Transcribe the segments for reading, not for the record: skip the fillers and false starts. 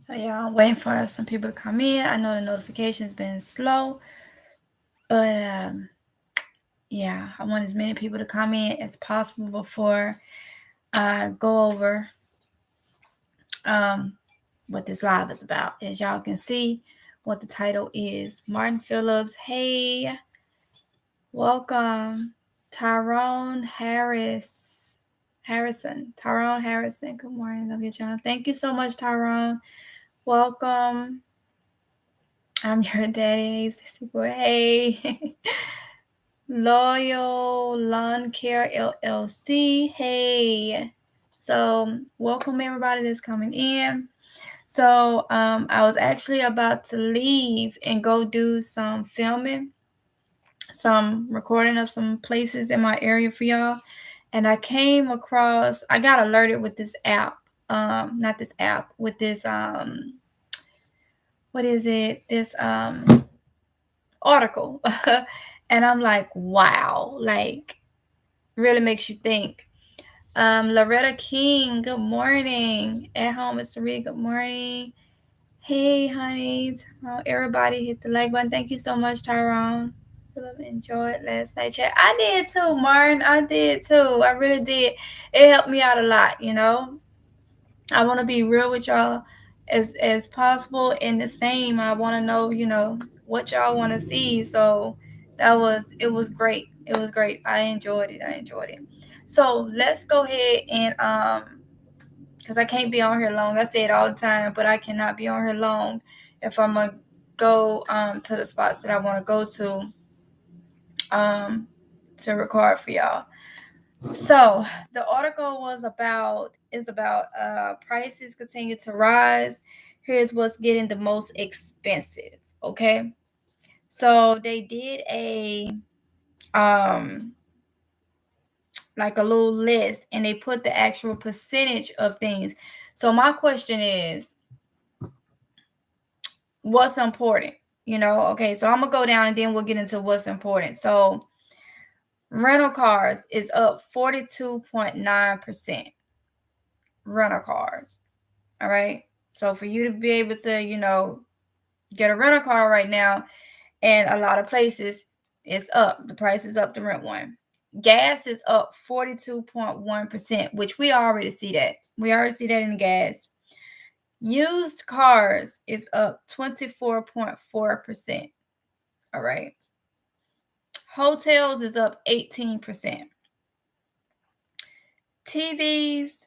So yeah, I'm waiting for some people to come in. I know the notification's been slow, but yeah, I want as many people to come in as possible before I go over what this live is about. As y'all can see, what the title is. Martin Phillips, hey, welcome. Tyrone Harrison. Tyrone Harrison, good morning. Love your channel. Thank you so much, Tyrone. Welcome. I'm your daddy, sissy boy. Hey. Loyal Lawn Care LLC. Hey. So welcome everybody that's coming in. So I was actually about to leave and go do some filming, some recording of some places in my area for y'all. And I got alerted with this app. Not this app, with this what is it? This article. And I'm like, wow, like really makes you think. Loretta King, good morning. At home is Sari, good morning. Hey, honey. Everybody hit the like button. Thank you so much, Tyrone. Enjoyed last night chat. I did too, Martin. I did too. I really did. It helped me out a lot, you know. I want to be real with y'all as possible, and the same. I want to know, you know, what y'all want to see. So it was great. It was great. I enjoyed it. So let's go ahead and because I can't be on here long. I say it all the time, but I cannot be on here long if I'm gonna go to the spots that I want to go to record for y'all. So the article is about prices continue to rise. Here's what's getting the most expensive. Okay, so they did a like a little list, and they put the actual percentage of things. So my question is, what's important? You know, okay, so I'm gonna go down and then we'll get into what's important. So rental cars is up 42.9%. Rental cars. All right. So for you to be able to, you know, get a rental car right now, and a lot of places, it's up. The price is up to rent one. Gas is up 42.1%, which we already see that. We already see that in the gas. Used cars is up 24.4%. All right. Hotels is up 18%. TVs,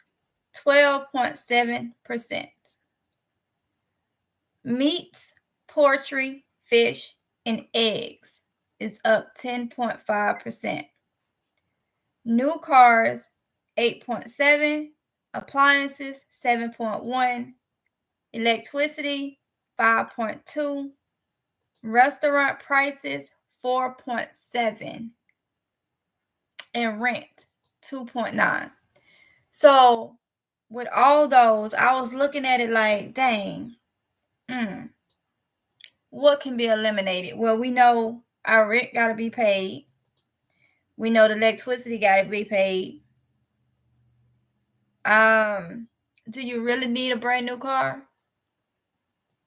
12.7%. Meat, poultry, fish, and eggs is up 10.5%. New cars, 8.7%. Appliances, 7.1%. Electricity, 5.2%. Restaurant prices, 4.7%. And rent, 2.9%. So with all those, I was looking at it like, dang, what can be eliminated? Well, we know our rent got to be paid. We know the electricity got to be paid. Do you really need a brand new car?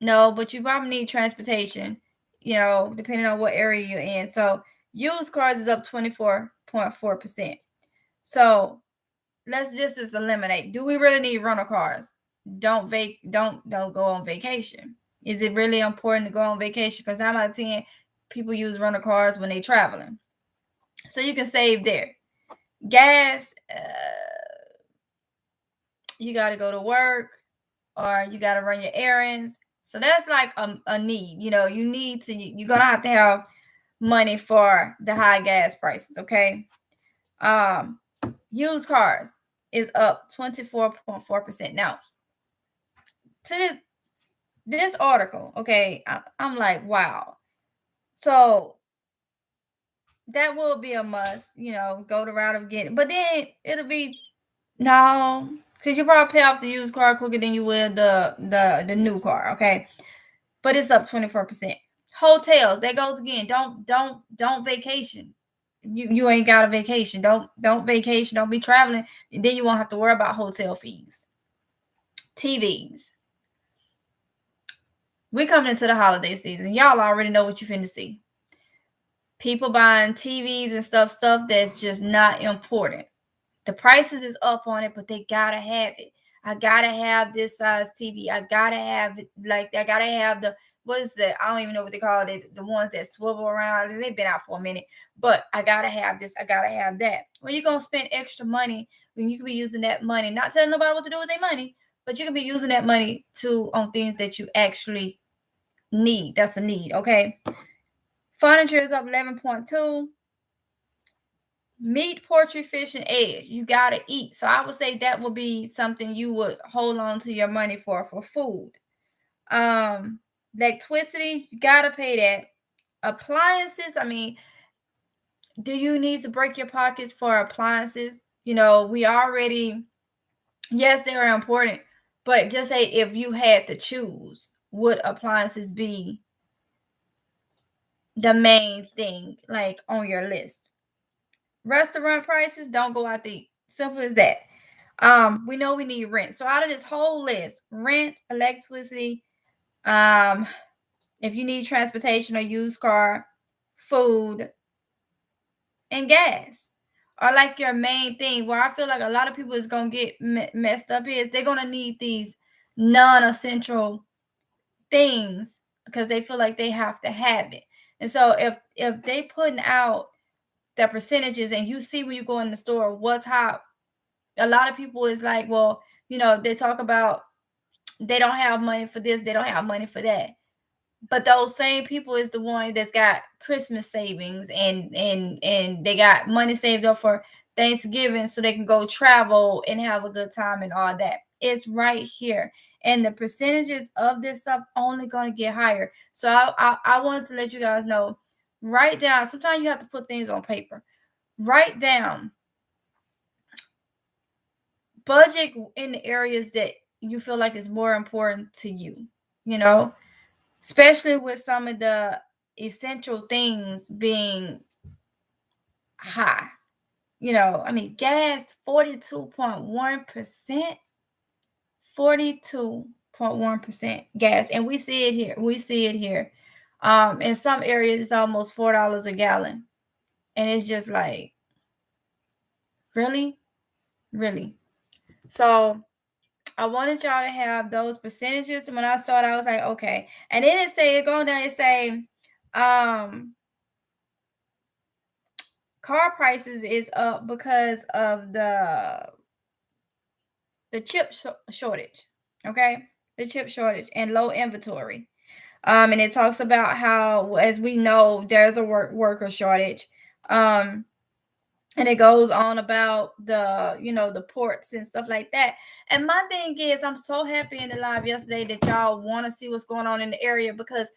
No, but you probably need transportation, you know, depending on what area you're in. So used cars is up 24.4%. So let's just eliminate. Do we really need rental cars? Don't go on vacation. Is it really important to go on vacation? Because 9 out of 10 people use rental cars when they're traveling. So you can save there. Gas, you got to go to work or you got to run your errands. So that's like a need. You know, you're going to have money for the high gas prices, okay? Used cars is up 24.4%. Now, to this article, okay, I'm like, wow. So that will be a must, you know, go the route of getting, but then it'll be no, because you probably pay off the used car quicker than you will the new car, okay? But it's up 24%. Hotels, that goes again. Don't vacation. You ain't got a vacation. Don't vacation. Don't be traveling. And then you won't have to worry about hotel fees. TVs. we coming into the holiday season. Y'all already know what you finna see. People buying TVs and stuff that's just not important. The prices is up on it, but they gotta have it. I gotta have this size TV. I gotta have it. Like, I gotta have the, what is that? I don't even know what they call it. The ones that swivel around. They've been out for a minute. But I gotta have this. I gotta have that. When you gonna spend extra money when you can be using that money, not telling nobody what to do with their money, but you can be using that money on things that you actually need. That's a need, okay? Furniture is up 11.2. Meat, poultry, fish, and eggs. You gotta eat. So I would say that would be something you would hold on to your money for food. Electricity, you gotta pay that. Appliances, I mean, do you need to break your pockets for appliances? We already, yes, they are important, but just say if you had to choose, would appliances be the main thing, like, on your list? Restaurant prices, don't go out to eat. Simple as that. We know we need rent. So out of this whole list, rent, electricity, if you need transportation or used car, food, and gas are like your main thing. Where I feel like a lot of people is gonna get messed up is they're gonna need these non-essential things because they feel like they have to have it. And so if they putting out the percentages and you see when you go in the store what's how a lot of people is like, well, they talk about they don't have money for this, they don't have money for that. But those same people is the one that's got Christmas savings and they got money saved up for Thanksgiving so they can go travel and have a good time and all that. It's right here. And the percentages of this stuff only going to get higher. So I wanted to let you guys know, write down. Sometimes you have to put things on paper. Write down. Budget in the areas that you feel like is more important to you, especially with some of the essential things being high. I mean, gas, 42.1%. 42.1% gas. And we see it here. In some areas, it's almost $4 a gallon. And it's just like, really? Really? So I wanted y'all to have those percentages. And when I saw it, I was like, okay. And then it going down, it say, car prices is up because of the chip shortage. Okay. The chip shortage and low inventory. And it talks about how, as we know, there's a worker shortage. And it goes on about the ports and stuff like that. And my thing is, I'm so happy in the live yesterday that y'all want to see what's going on in the area, because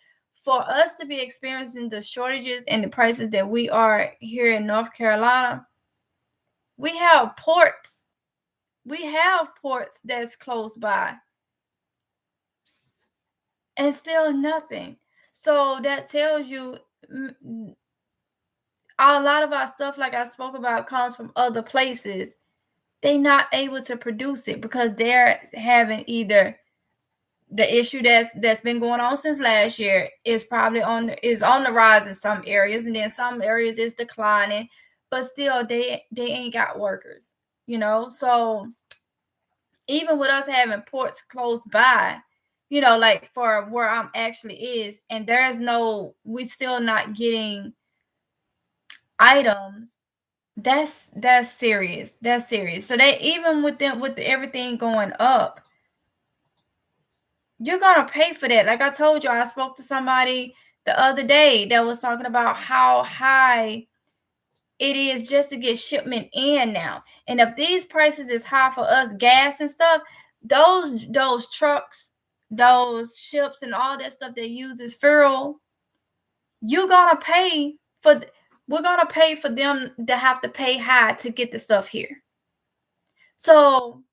for us to be experiencing the shortages and the prices that we are here in North Carolina, we have ports. We have ports that's close by. And still nothing. So that tells you a lot of our stuff, like I spoke about, comes from other places. They're not able to produce it because they're having either the issue that's been going on since last year is probably on the rise in some areas, and then some areas is declining, but still they ain't got workers, So even with us having ports close by, like for where I'm actually is, and we still not getting items. That's serious. That's serious. So they, even with everything going up, you're gonna pay for that. Like I told you, I spoke to somebody the other day that was talking about how high it is just to get shipment in now. And if these prices is high for us, gas and stuff, those trucks, those ships and all that stuff that uses fuel, we're gonna pay for them to have to pay high to get the stuff here. So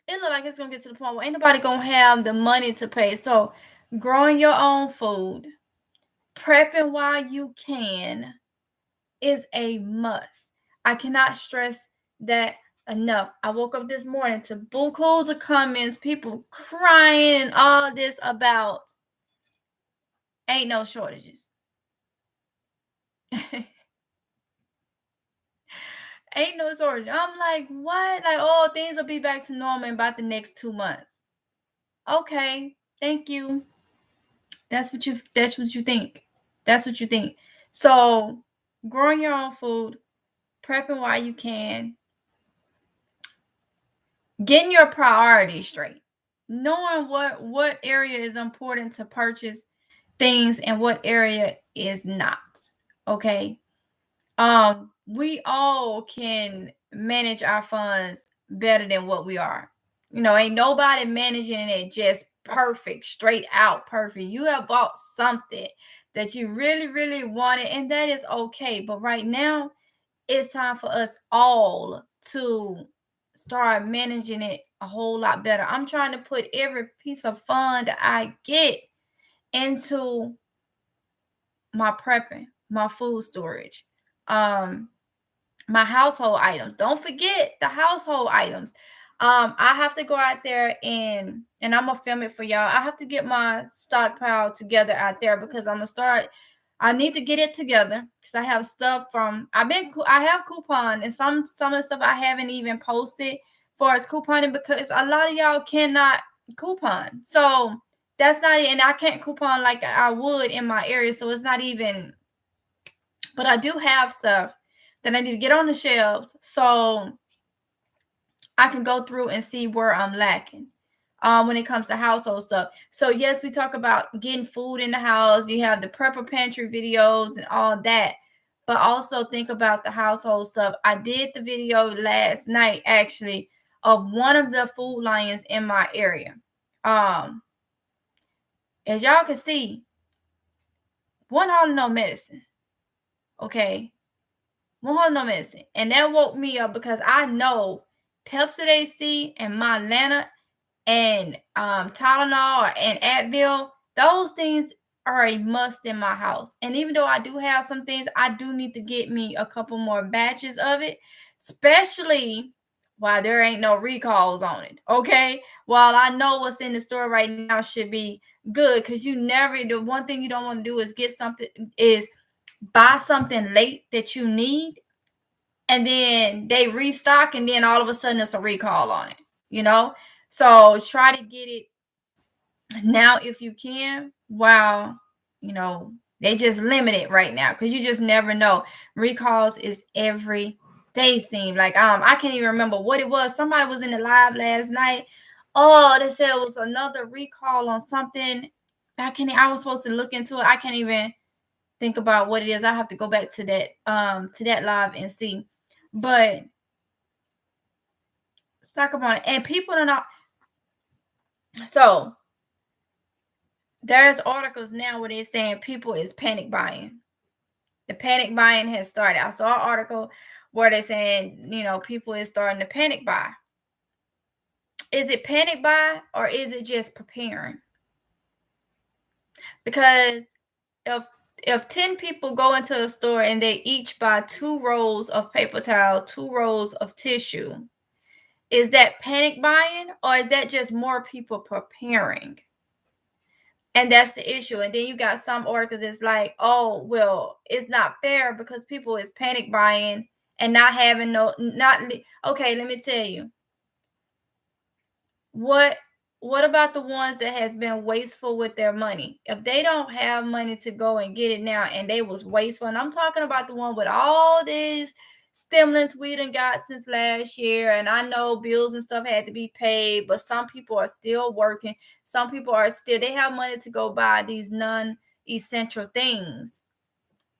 it look like it's gonna get to the point where ain't nobody gonna have the money to pay. So growing your own food, prepping while you can, is a must. I cannot stress that enough. I woke up this morning to bukus of comments, people crying and all this about Ain't no shortages. Ain't no shortage. I'm like, what? Like, oh, things will be back to normal in about the next 2 months. Okay, thank you. That's what you think. That's what you think. So growing your own food, prepping while you can, getting your priorities straight, knowing what area is important to purchase things and what area is not. Okay. We all can manage our funds better than what we are. Ain't nobody managing it just perfect, straight out perfect. You have bought something that you really, really wanted, and that is okay. But right now, it's time for us all to start managing it a whole lot better. I'm trying to put every piece of fund that I get into my prepping, my food storage, my household items. Don't forget the household items. I have to go out there and I'm gonna film it for y'all. I have to get my stockpile together out there because I need to get it together because I have stuff I have coupon, and some of the stuff I haven't even posted for as couponing because a lot of y'all cannot coupon. So that's not, and I can't coupon like I would in my area. So it's not even, but I do have stuff that I need to get on the shelves so I can go through and see where I'm lacking when it comes to household stuff. So yes, we talk about getting food in the house. You have the prepper pantry videos and all that, but also think about the household stuff. I did the video last night actually of one of the food lions in my area. As y'all can see, one holding no medicine. Okay. One no medicine. And that woke me up because I know Pepsid AC and Mylanta and Tylenol and Advil, those things are a must in my house. And even though I do have some things, I do need to get me a couple more batches of it, especially while there ain't no recalls on it. Okay. While I know what's in the store right now should be good, because the one thing you don't want to do is buy something late that you need, and then they restock, and then all of a sudden it's a recall on it. So try to get it now if you can, while they just limit it right now, because you just never know. Recalls is every day, seem like I can't even remember what it was. Somebody was in the live last night. Oh, they said it was another recall on something. I was supposed to look into it. I can't even think about what it is. I have to go back to that live and see. But let's talk about it. And people are not. So there's articles now where they're saying people is panic buying. The panic buying has started. I saw an article where they're saying, people is starting to panic buy. Is it panic buy or is it just preparing? Because if 10 people go into a store and they each buy 2 rolls of paper towel, 2 rolls of tissue, is that panic buying or is that just more people preparing? And that's the issue. And then you got some articles that's like, oh, well, it's not fair because people is panic buying and not having okay, let me tell you. What about the ones that has been wasteful with their money? If they don't have money to go and get it now and they was wasteful, and I'm talking about the one with all these stimulants we done got since last year, and I know bills and stuff had to be paid, but some people are still working. Some people they have money to go buy these non-essential things,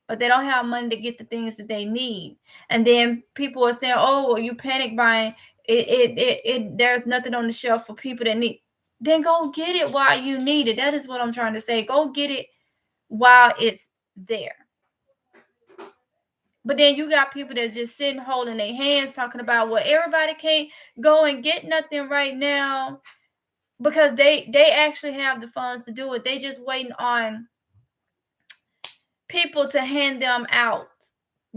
but they don't have money to get the things that they need. And then people are saying, oh, well, you panic buying. There's nothing on the shelf for people that need. Then go get it while you need it. That is what I'm trying to say. Go get it while it's there. But then you got people that's just sitting holding their hands talking about, well, everybody can't go and get nothing right now because they actually have the funds to do it. They just waiting on people to hand them out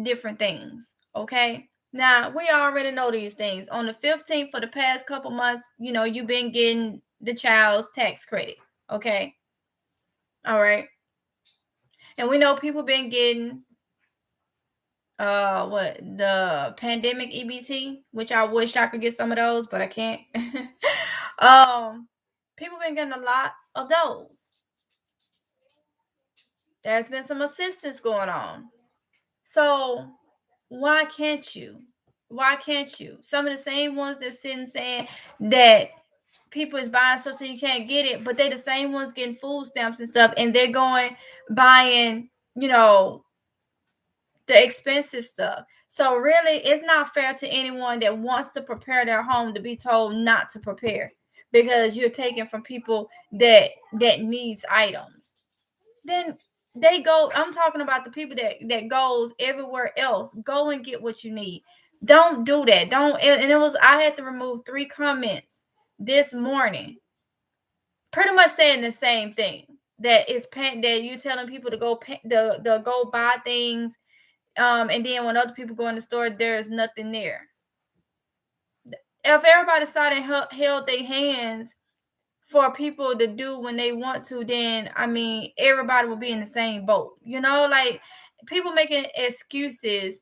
different things. Okay. Now we already know these things. On the 15th for the past couple months, you've been getting the child's tax credit. Okay. All right. And we know people been getting what, the pandemic EBT, which I wish I could get some of those, but I can't. People been getting a lot of those. There's been some assistance going on. So why can't you? Why can't you? Some of the same ones that sitting saying that people is buying stuff so you can't get it, but they the same ones getting food stamps and stuff, and they're going buying, the expensive stuff. So really, it's not fair to anyone that wants to prepare their home to be told not to prepare, because you're taking from people that needs items. Then they go. I'm talking about the people that goes everywhere else. Go and get what you need. Don't do that. Don't. And it was, I had to remove 3 comments this morning, pretty much saying the same thing. That you telling people to go buy things, and then when other people go in the store, there is nothing there. If everybody started held their hands for people to do when they want to, then I mean everybody will be in the same boat. Like, people making excuses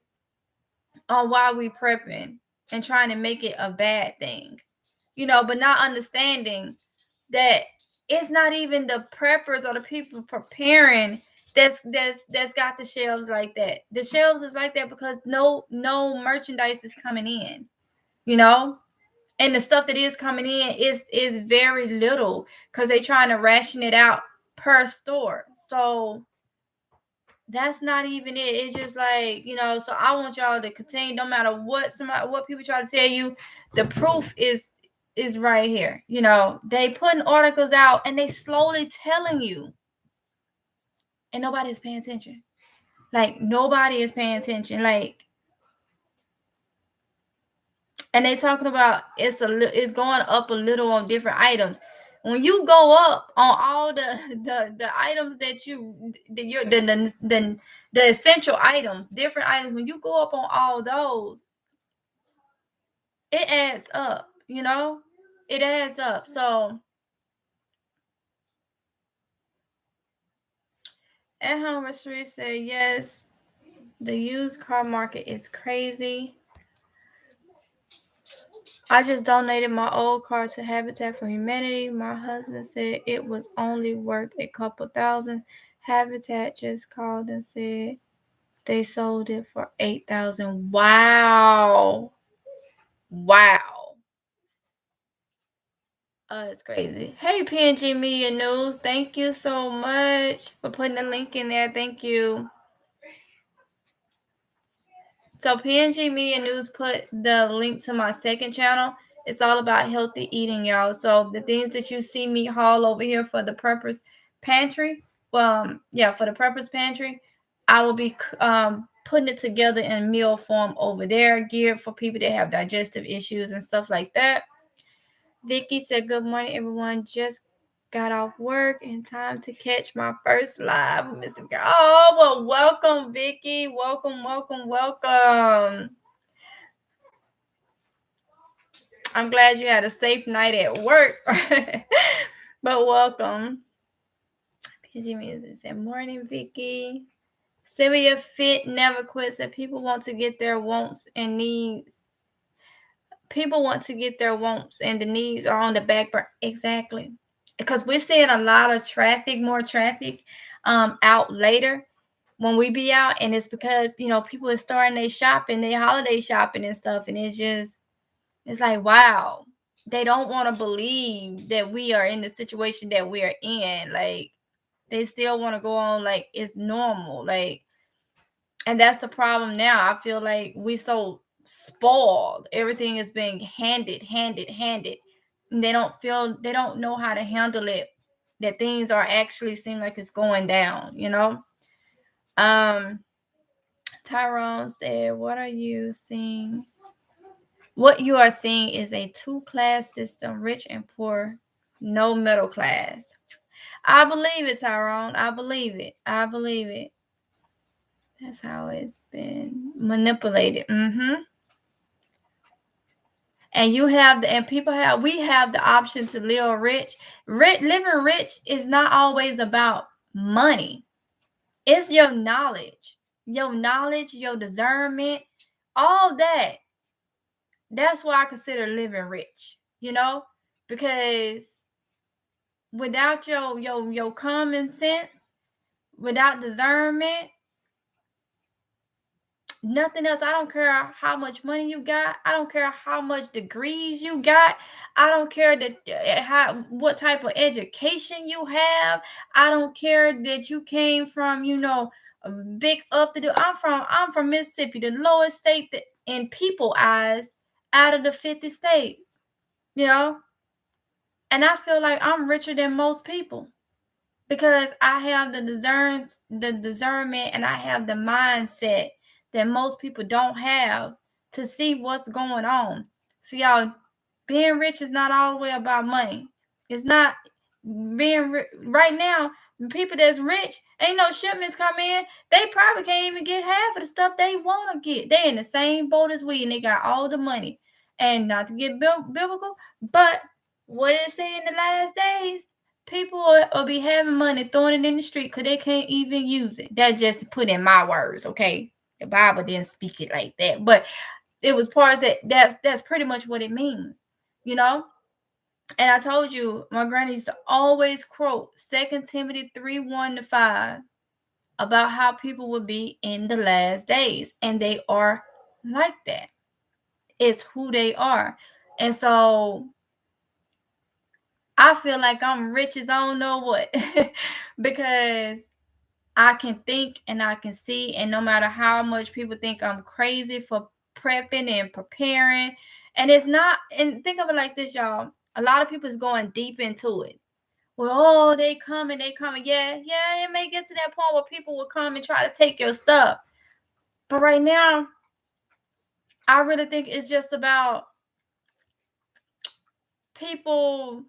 on why we prepping and trying to make it a bad thing, but not understanding that it's not even the preppers or the people preparing that's got the shelves like that. The shelves is like that because no merchandise is coming in, and the stuff that is coming in is very little because they're trying to ration it out per store. So that's not even it. It's just like, so I want y'all to continue, no matter what people try to tell you, the proof is right here. They putting articles out and they slowly telling you, and nobody's paying attention. Like, nobody is paying attention. Like, and they talking about it's going up a little on different items. When you go up on all the items that the essential items, different items, when you go up on all those, it adds up. It adds up. So at home, Mystery said yes. The used car market is crazy. I just donated my old car to Habitat for Humanity. My husband said it was only worth a couple thousand. Habitat just called and said they sold it for $8,000. Wow. It's crazy. Hey, PNG Media News, thank you so much for putting the link in there. Thank you. So PNG Media News put the link to my second channel. It's all about healthy eating, y'all. So the things that you see me haul over here for the Purpose Pantry, for the Purpose Pantry, I will be putting it together in meal form over there, geared for people that have digestive issues and stuff like that. Vicky said, good morning, everyone. Just got off work in time to catch my first live. Mr. Girl. Oh, well, welcome, Vicky. Welcome. I'm glad you had a safe night at work. But welcome. PG Music said, morning, Vicky. Sylvia Fit never quits. And people want to get their wants and needs. People want to get their wants and the needs are on the back burner. Exactly. Because we're seeing a lot of more traffic out later when we be out. And it's because, people are starting their shopping, their holiday shopping and stuff. And it's like, wow. They don't want to believe that we are in the situation that we are in. Like, they still want to go on like it's normal. Like, and that's the problem now. I feel like we so spoiled. Everything is being handed. And they don't know how to handle it. That things are actually seem like it's going down, Tyrone said, what are you seeing? What you are seeing is a 2-class system, rich and poor, no middle class. I believe it, Tyrone. I believe it. That's how it's been manipulated. And we have the option to live rich. Living rich is not always about money. It's your knowledge, your discernment, all that. That's why I consider living rich, because without your common sense, without discernment, nothing else. I don't care how much money you got. I don't care how much degrees you got. I don't care what type of education you have. I don't care that you came from, a big up to do. I'm from Mississippi, the lowest state in people eyes out of the 50 states, you know? And I feel like I'm richer than most people because I have the discernment, and I have the mindset that most people don't have to see what's going on. So y'all, being rich is not all the way about money. It's not right now. People that's rich, ain't no shipments come in. They probably can't even get half of the stuff they want to get. They in the same boat as we, and they got all the money. And not to get biblical, but what it say in the last days, people will be having money, throwing it in the street because they can't even use it. That just put in my words, okay? The Bible didn't speak it like that, but it was part of that. That's pretty much what it means, you know? And I told you, my granny used to always quote 2 Timothy 3:1-5 about how people would be in the last days. And they are like that. It's who they are. And so I feel like I'm rich as I don't know what because I can think and I can see, and no matter how much people think I'm crazy for prepping and preparing, and it's not, and think of it like this, y'all. A lot of people is going deep into it. Well, oh, they coming. Yeah, it may get to that point where people will come and try to take your stuff. But right now, I really think it's just about people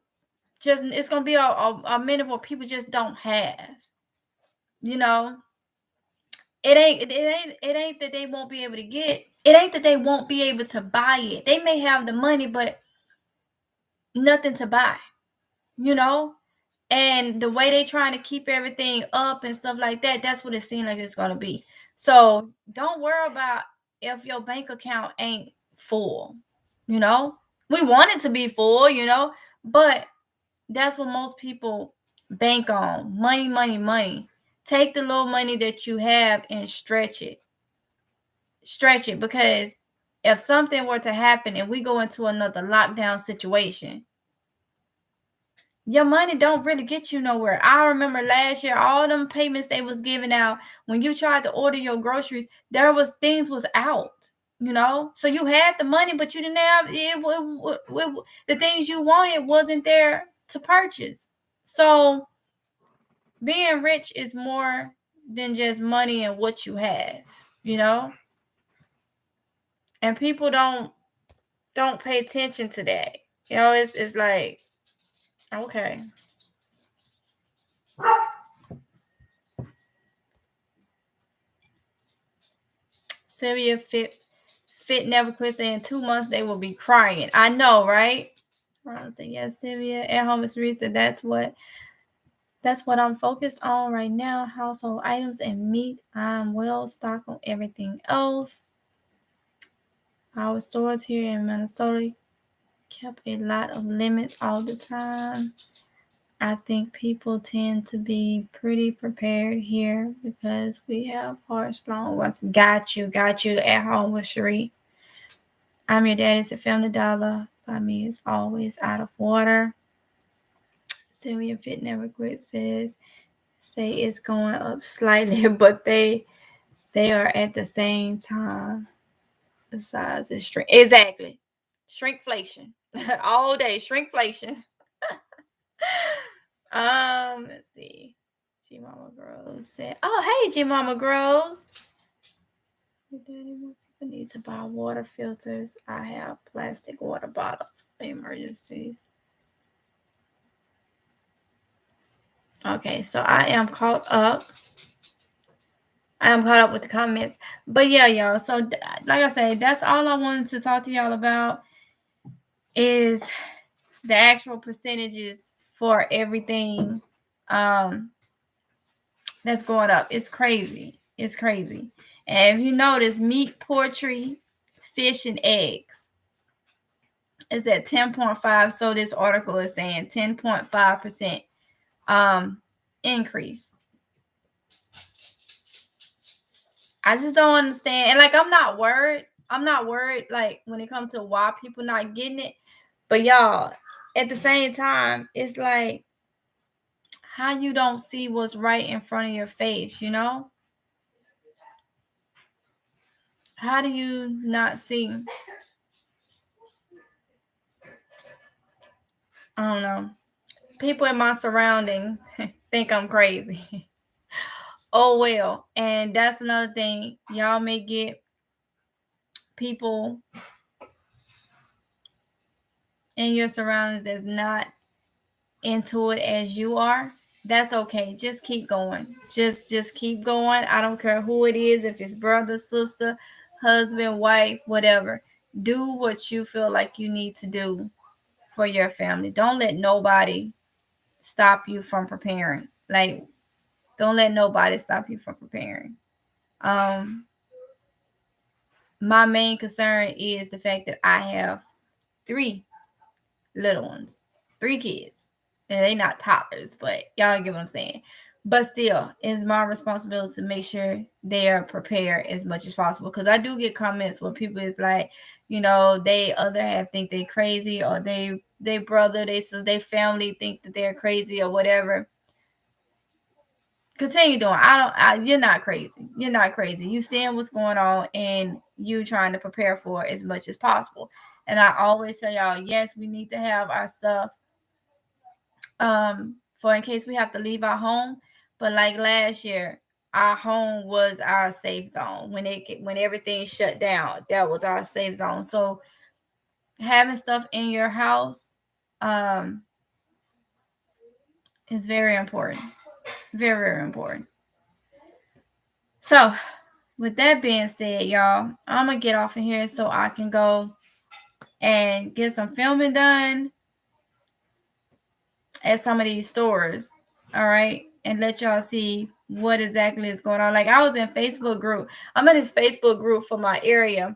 it's gonna be a minute where people just don't have. You know, it ain't that they won't be able to get. It ain't that they won't be able to buy it. They may have the money, but nothing to buy. You know, and the way they trying to keep everything up and stuff like that, that's what it seems like it's gonna be. So don't worry about if your bank account ain't full. You know, we want it to be full. But that's what most people bank on. Money, money, money. Take the little money that you have and stretch it. Stretch it, because if something were to happen and we go into another lockdown situation, your money don't really get you nowhere. I remember last year, all them payments they was giving out when you tried to order your groceries, things was out, So you had the money, but you didn't have the things you wanted wasn't there to purchase. So being rich is more than just money and what you have. And people don't pay attention to that. It's like, okay. Sylvia Fit never quit, saying 2 months they will be crying. I know, right? Ron said, yes, Sylvia. At home is Rita. That's what I'm focused on right now. Household items and meat. I'm well stocked on everything else. Our stores here in Minnesota kept a lot of limits all the time. I think people tend to be pretty prepared here because we have harsh long ones. Got you. At home with Cherie. I'm your daddy to Family Dollar. By me is always out of water. Sylvia Fit Never Quit say it's going up slightly, but they are at the same time. The size is shrink. Exactly. Shrinkflation. All day. Shrinkflation. Let's see. G Mama Grows said, oh, hey, G Mama Grows. People need to buy water filters. I have plastic water bottles for emergencies. Okay, so I am caught up. With the comments. But yeah, y'all. So like I said, that's all I wanted to talk to y'all about is the actual percentages for everything. that's going up. It's crazy. It's crazy. And if you notice, meat, poultry, fish, and eggs is at 10.5. So this article is saying 10.5% increase. I just don't understand. And like, I'm not worried. Like when it comes to why people not getting it. But y'all, at the same time, it's like how you don't see what's right in front of your face, you know? How do you not see? I don't know. People in my surrounding think I'm crazy. Oh well. And that's another thing. Y'all may get people in your surroundings that's not into it as you are. That's okay. Just keep going. Just keep going. I don't care who it is, if it's brother, sister, husband, wife, whatever. Do what you feel like you need to do for your family. Don't let nobody stop you from preparing. Like, don't let nobody stop you from preparing. My main concern is the fact that I have 3 little ones, 3 kids. And they not toddlers, but y'all get what I'm saying. But still, it's my responsibility to make sure they are prepared as much as possible. Because I do get comments where people is like, you know, they other half think they crazy, or they brother, they family think that they're crazy or whatever. Continue doing. You're not crazy. You're not crazy. You seeing what's going on and you trying to prepare for it as much as possible. And I always tell y'all, yes, we need to have our stuff for in case we have to leave our home. But like last year, our home was our safe zone. When everything shut down, that was our safe zone. So having stuff in your house is very important. Very, very important. So with that being said, y'all, I'm gonna get off of here so I can go and get some filming done at some of these stores. All right. And let y'all see what exactly is going on. Like, I was in Facebook group. I'm in this Facebook group for my area.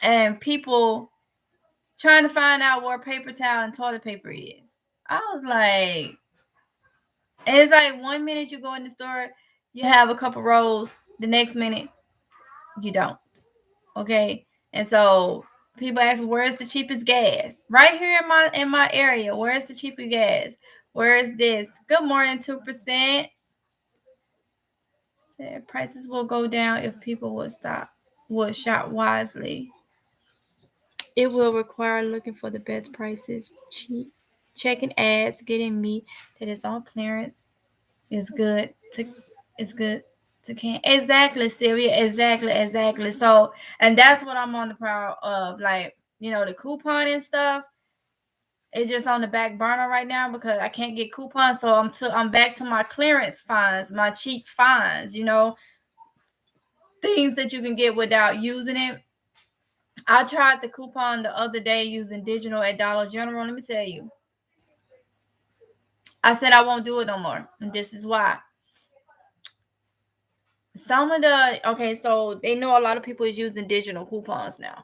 And people trying to find out where paper towel and toilet paper is. I was like, it's like 1 minute you go in the store, you have a couple rolls. The next minute, you don't. Okay. And so people ask, where's the cheapest gas? Right here in my area. Where's the cheapest gas? Where is this? Good morning, 2%. Said prices will go down if people would shop wisely. It will require looking for the best prices, checking ads, getting meat that is on clearance is good to can. Exactly, Sylvia. Exactly. So, and that's what I'm on the proud of. Like, you know, the coupon and stuff. It's just on the back burner right now because I can't get coupons. So I'm back to my clearance finds, my cheap finds. You know, things that you can get without using it. I tried the coupon the other day using digital at Dollar General. Let me tell you, I said I won't do it no more, and this is why. So they know a lot of people is using digital coupons now.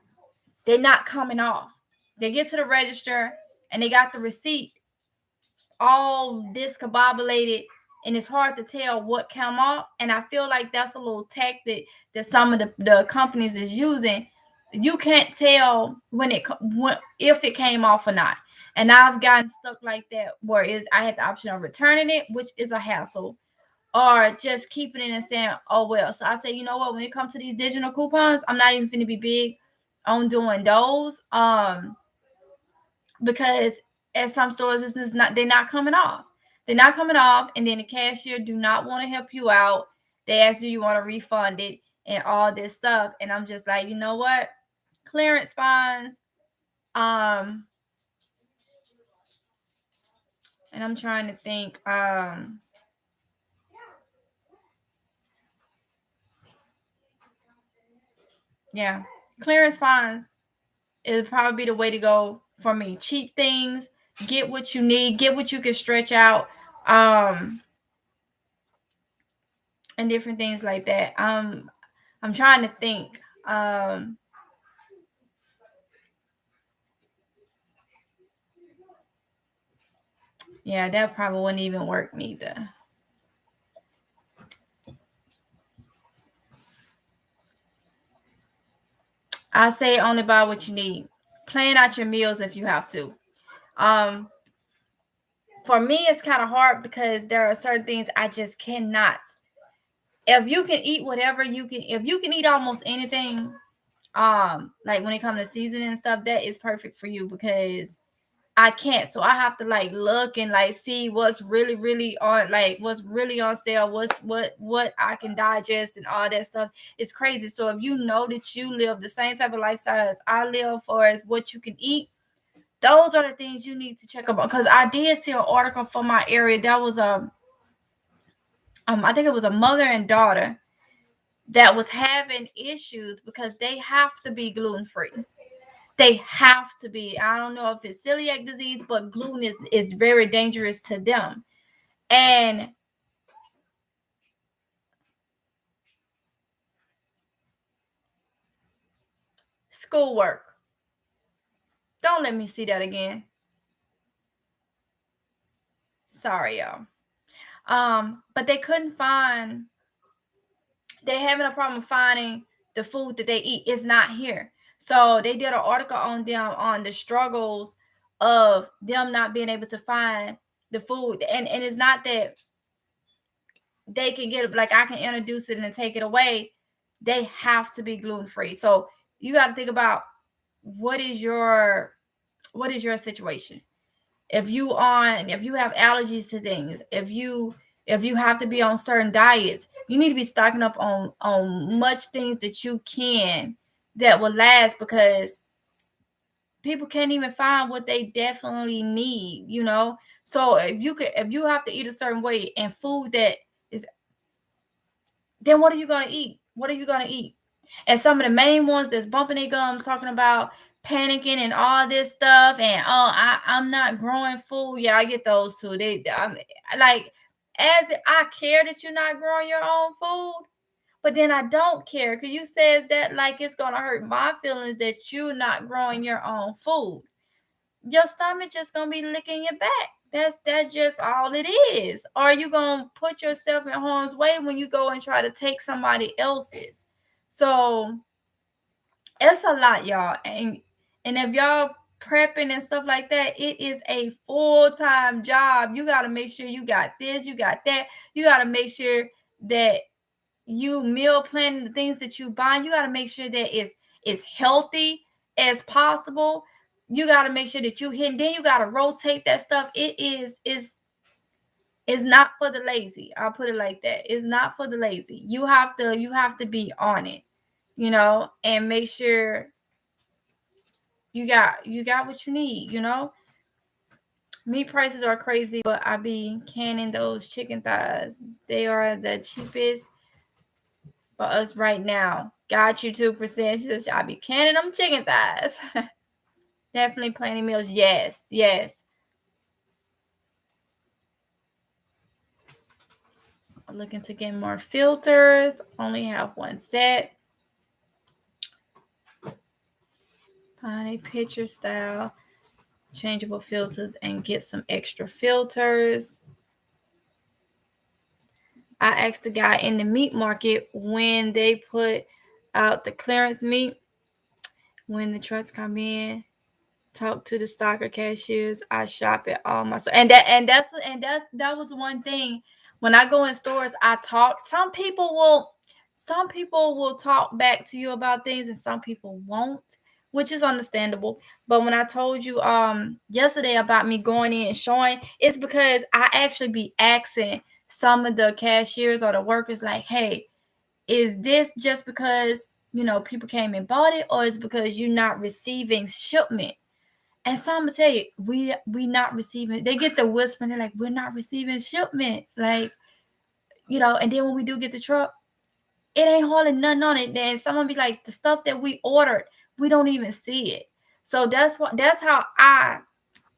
They're not coming off. They get to the register and they got the receipt all discombobulated, and it's hard to tell what came off. And I feel like that's a little tactic that some of the companies is using. You can't tell if it came off or not. And I've gotten stuck like that where I had the option of returning it, which is a hassle, or just keeping it and saying, oh well. So I say, you know what, when it comes to these digital coupons, I'm not even finna be big on doing those. Because at some stores they're not coming off. They're not coming off, and then the cashier do not want to help you out. They ask you want to refund it and all this stuff. And I'm just like, you know what? Clearance fines. And I'm trying to think. Yeah, clearance fines is probably the way to go for me. Cheap things, get what you need, get what you can stretch out. and different things like that. I'm trying to think. Yeah, that probably wouldn't even work neither. I say only buy what you need. Plan out your meals if you have to. Um, for me, it's kind of hard because there are certain things I just cannot. If you can eat whatever you can, if you can eat almost anything, like when it comes to seasoning and stuff, that is perfect for you because I can't. So I have to like look and like see what's really on, like what's really on sale, what I can digest and all that stuff. It's crazy. So if you know that you live the same type of lifestyle as I live, for as what you can eat, those are the things you need to check up on. Because I did see an article for my area that was I think it was a mother and daughter that was having issues because they have to be gluten free. They have to be. I don't know if it's celiac disease, but gluten is very dangerous to them. And schoolwork. Don't let me see that again. Sorry, y'all. But they couldn't find. They're having a problem finding the food that they eat. It's not here. So they did an article on them on the struggles of them not being able to find the food. And it's not that they can get it, like I can introduce it and take it away. They have to be gluten free. So you got to think about what is your situation. If you have allergies to things, if you have to be on certain diets, you need to be stocking up on much things that you can that will last, because people can't even find what they definitely need, you know. So if you have to eat a certain way and food that is, then what are you going to eat? What are you going to eat? And some of the main ones that's bumping their gums talking about panicking and all this stuff, and I'm not growing food. Yeah, I get those too. I'm like, as I care that you're not growing your own food, but then I don't care because you says that like it's gonna hurt my feelings that you're not growing your own food. Your stomach just gonna be licking your back. That's just all it is. Or you gonna put yourself in harm's way when you go and try to take somebody else's. So it's a lot, y'all. And if y'all prepping and stuff like that, it is a full-time job. You got to make sure you got this, you got that. You got to make sure that you meal plan the things that you buy. You got to make sure that it's healthy as possible. You got to make sure that you hit. Then you got to rotate that stuff. It's not for the lazy. I'll put it like that. It's not for the lazy. You have to be on it, you know, and make sure you got what you need, you know. Meat prices are crazy, but I be canning those chicken thighs. They are the cheapest for us right now. Got you 2%. Just I be canning them chicken thighs. Definitely planning meals. Yes, yes. So I'm looking to get more filters. Only have one set. Find a picture style, changeable filters, and get some extra filters. I asked the guy in the meat market when they put out the clearance meat, when the trucks come in, talk to the stocker cashiers. I shop at all my stores. That was one thing. When I go in stores, I talk. Some people will talk back to you about things and some people won't, which is understandable. But when I told you yesterday about me going in and showing, it's because I actually be asking some of the cashiers or the workers like, hey, is this just because people came and bought it, or is it because you're not receiving shipment? And some will tell you, we not receiving. They get the whisper, and they're like, we're not receiving shipments. Like, and then when we do get the truck, it ain't hauling nothing on it. Then someone be like, the stuff that we ordered, we don't even see it. So that's how I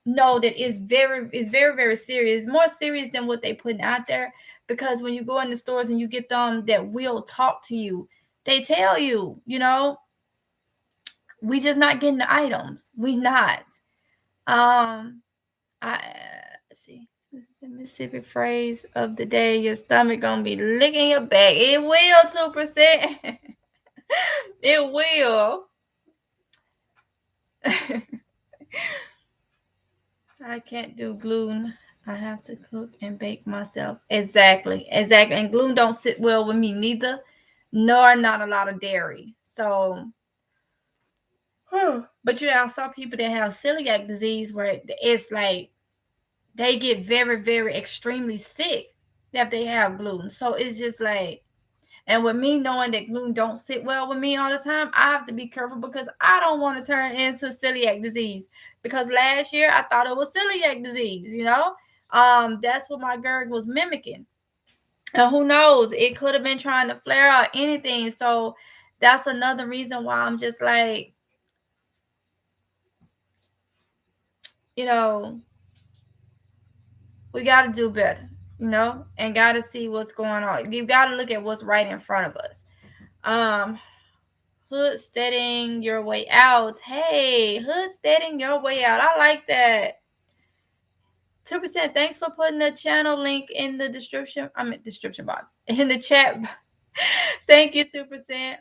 know that it's very, very serious. It's more serious than what they putting out there, because when you go in the stores and you get them that will talk to you, they tell you, we just not getting the items. We not. I let's see. This is a Mississippi phrase of the day. Your stomach gonna be licking your back. It will 2%. It will. I can't do gluten. I have to cook and bake myself. Exactly. And gluten don't sit well with me neither, nor not a lot of dairy. So, but you have some people that have celiac disease where it's like they get very, very extremely sick if they have gluten. So it's just like, and with me knowing that gluten don't sit well with me all the time, I have to be careful because I don't want to turn into celiac disease. Because last year I thought it was celiac disease, that's what my GERD was mimicking. And who knows, it could have been trying to flare out anything. So that's another reason why I'm just like, we got to do better, and got to see what's going on. You got to look at what's right in front of us. Hood steadying your way out. Hey, hood steadying your way out. I like that. 2%. Thanks for putting the channel link in the description. Description box in the chat. Thank you, 2%.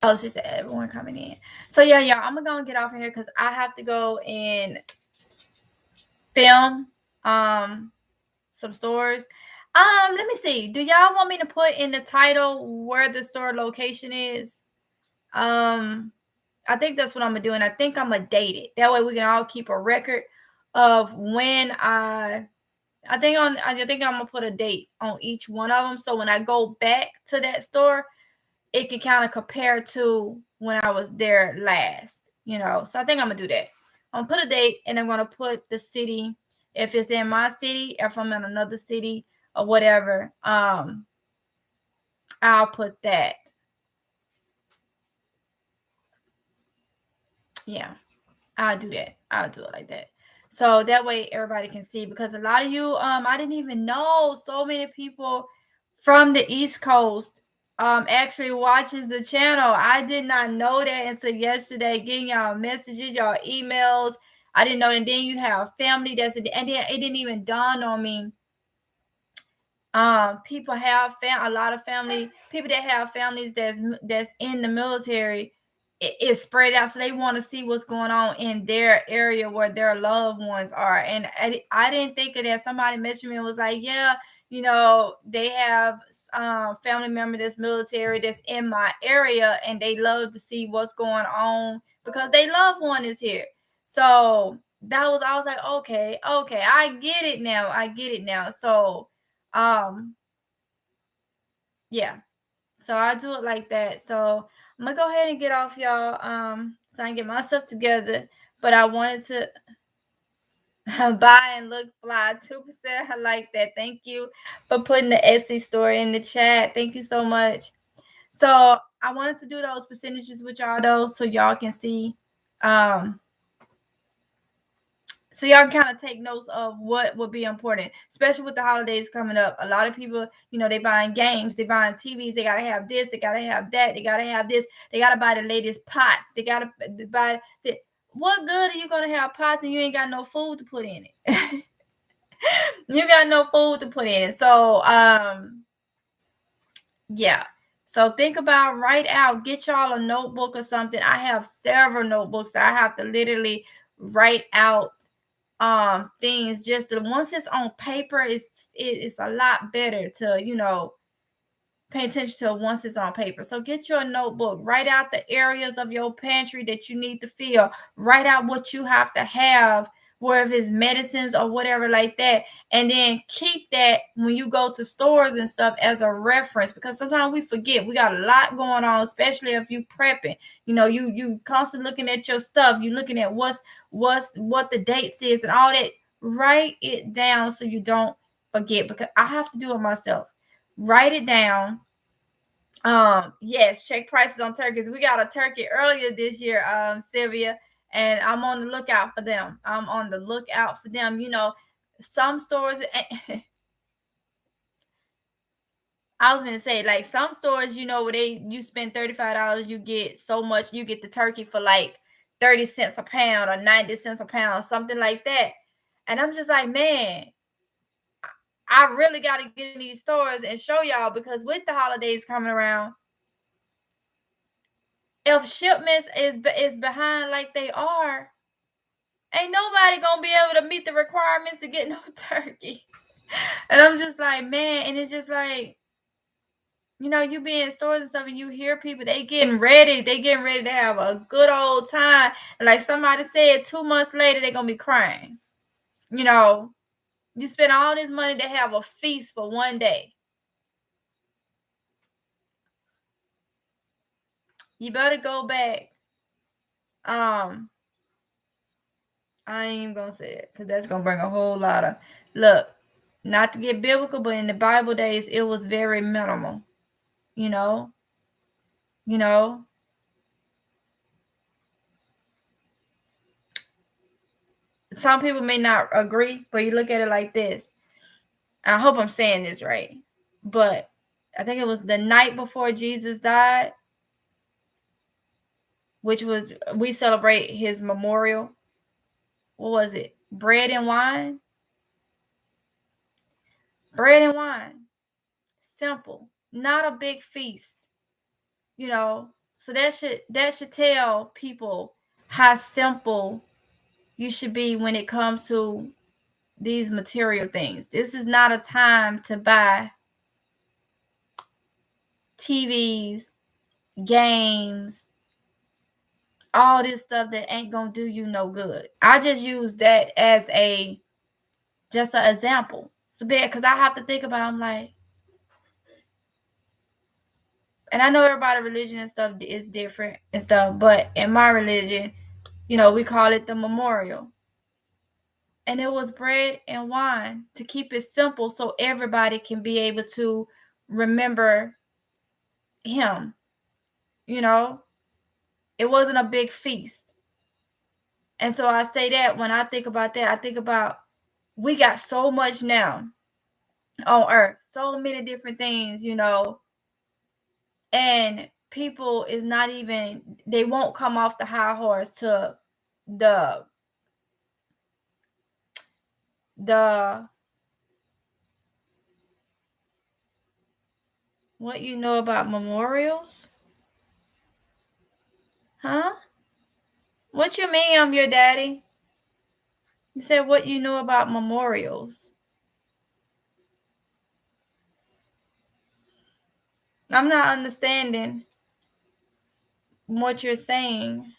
Oh, she said everyone coming in. So yeah, y'all, I'm gonna get off of here because I have to go and film some stores. Let me see. Do y'all want me to put in the title where the store location is? I think that's what I'm gonna do, and I think I'm gonna date it. That way we can all keep a record of when I think I'm gonna put a date on each one of them. So when I go back to that store, it can kind of compare to when I was there last, So I think I'm gonna do that. I'm gonna put a date, and I'm gonna put the city, if it's in my city, if I'm in another city or whatever. I'll put that. Yeah, I'll do that. I'll do it like that. So that way everybody can see, because a lot of you, I didn't even know so many people from the East Coast actually watches the channel. I did not know that until yesterday, getting y'all messages, y'all emails. I didn't know. And then you have family and then it didn't even dawn on me. People have a lot of family, people that have families that's in the military. It's spread out, so they want to see what's going on in their area where their loved ones are. And I didn't think of that. Somebody messaged me and was like, yeah, they have family member that's military that's in my area, and they love to see what's going on because their loved one is here. So I was like, okay, I get it now. So yeah, so I do it like that. So I'm gonna go ahead and get off, y'all, so I can get myself together. But I wanted to buy and look fly. 2%. I like that. Thank you for putting the Etsy store in the chat. Thank you so much. So I wanted to do those percentages with y'all though, so y'all can see so y'all can kind of take notes of what would be important, especially with the holidays coming up. A lot of people, they buying games, they buying TVs, they got to have this, they got to have that, they got to have this, they got to buy the latest pots, they got to buy the, what good are you going to have pots and you ain't got no food to put in it? You got no food to put in it. So, yeah. So think about, write out, get y'all a notebook or something. I have several notebooks that I have to literally write out things. Just the once it's on paper, it's a lot better to pay attention to once it's on paper. So get your notebook, write out the areas of your pantry that you need to fill, write out what you have to have, whether it's medicines or whatever like that, and then keep that when you go to stores and stuff as a reference, because sometimes we forget. We got a lot going on, especially if you prepping. You constantly looking at your stuff, you looking at what the dates is and all that. Write it down so you don't forget, because I have to do it myself. Write it down. Yes, check prices on turkeys. We got a turkey earlier this year, Sylvia, and I'm on the lookout for them. some stores, I was gonna say, like, some stores, where you spend $35, you get so much, you get the turkey for like 30 cents a pound or 90 cents a pound, something like that. And I'm just like, man, I really got to get in these stores and show y'all, because with the holidays coming around, if shipments is behind like they are, ain't nobody gonna be able to meet the requirements to get no turkey. And I'm just like, man, and it's just like, you be in stores and stuff and you hear people, they getting ready to have a good old time. And like somebody said, 2 months later, they're gonna be crying. You spend all this money to have a feast for one day. You better go back. I ain't even gonna say it, because that's gonna bring a whole lot of, look, not to get biblical, but in the Bible days, it was very minimal. You know? Some people may not agree, but you look at it like this. I hope I'm saying this right. But I think it was the night before Jesus died, which was, we celebrate his memorial. What was it? Bread and wine? Bread and wine. Simple. Not a big feast. So that should tell people how simple you should be when it comes to these material things. This is not a time to buy TVs, games, all this stuff that ain't gonna do you no good. I just use that as just an example. So bad, because I have to think about, I'm like, and I know everybody's religion and stuff is different and stuff, but in my religion, we call it the memorial. And it was bread and wine to keep it simple so everybody can be able to remember him. It wasn't a big feast. And so I say that when I think about that, I think about, we got so much now on earth, so many different things, and people is not even, they won't come off the high horse to the what you know about memorials? Huh? What you mean I'm your daddy? You said what you know about memorials. I'm not understanding what you're saying.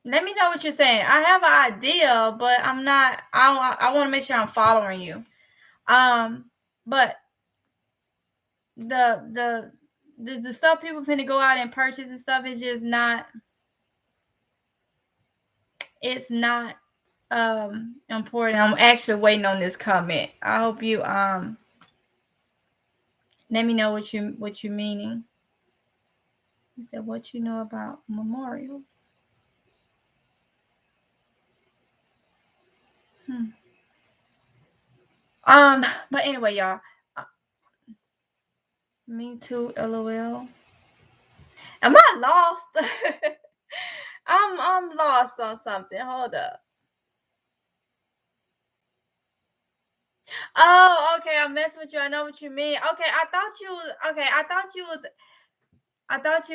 Let me know what you're saying. I have an idea, but I'm not. I want to make sure I'm following you. But the stuff people finna go out and purchase and stuff is just not. It's not important. I'm actually waiting on this comment. I hope you let me know what you meaning. You said what you know about memorials. But anyway, y'all. Me too, LOL. Am I lost? I'm lost on something. Hold up. Oh, okay. I'm messing with you. I know what you mean. Okay, I thought you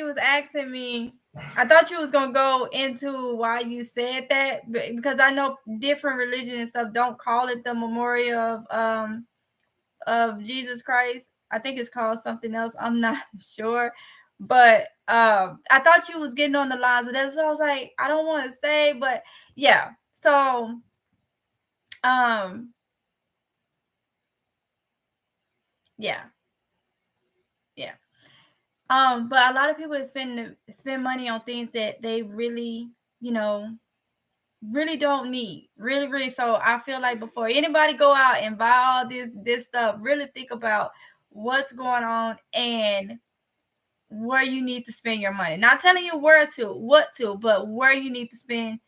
was asking me. I thought you was gonna go into why you said that, because I know different religions and stuff don't call it the memorial of Jesus Christ. I think it's called something else. I'm not sure. But I thought you was getting on the lines of that. So I was like, I don't want to say, but yeah. So yeah. But a lot of people spend money on things that they really, really don't need. Really, really. So I feel like before anybody go out and buy all this stuff, really think about what's going on and where you need to spend your money. Not telling you where to, what to, but where you need to spend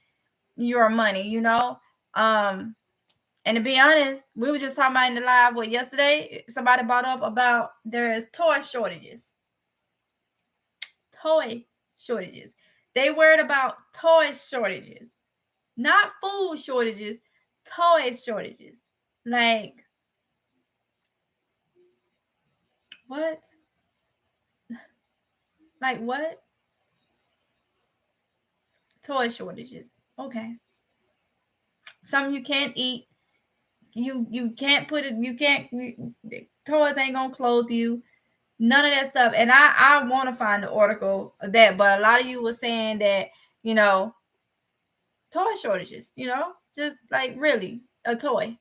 your money, you know? And to be honest, we were just talking about in the live yesterday. Somebody brought up about there's toy shortages. Toy shortages. They worried about toy shortages, not food shortages, toy shortages. Like, what? Like, what? Toy shortages. Okay. Something you can't eat. You can't put it. You can't. Toys ain't gonna clothe you. None of that stuff. And I want to find the article of that, but a lot of you were saying that, you know, toy shortages, you know, just like really a toy.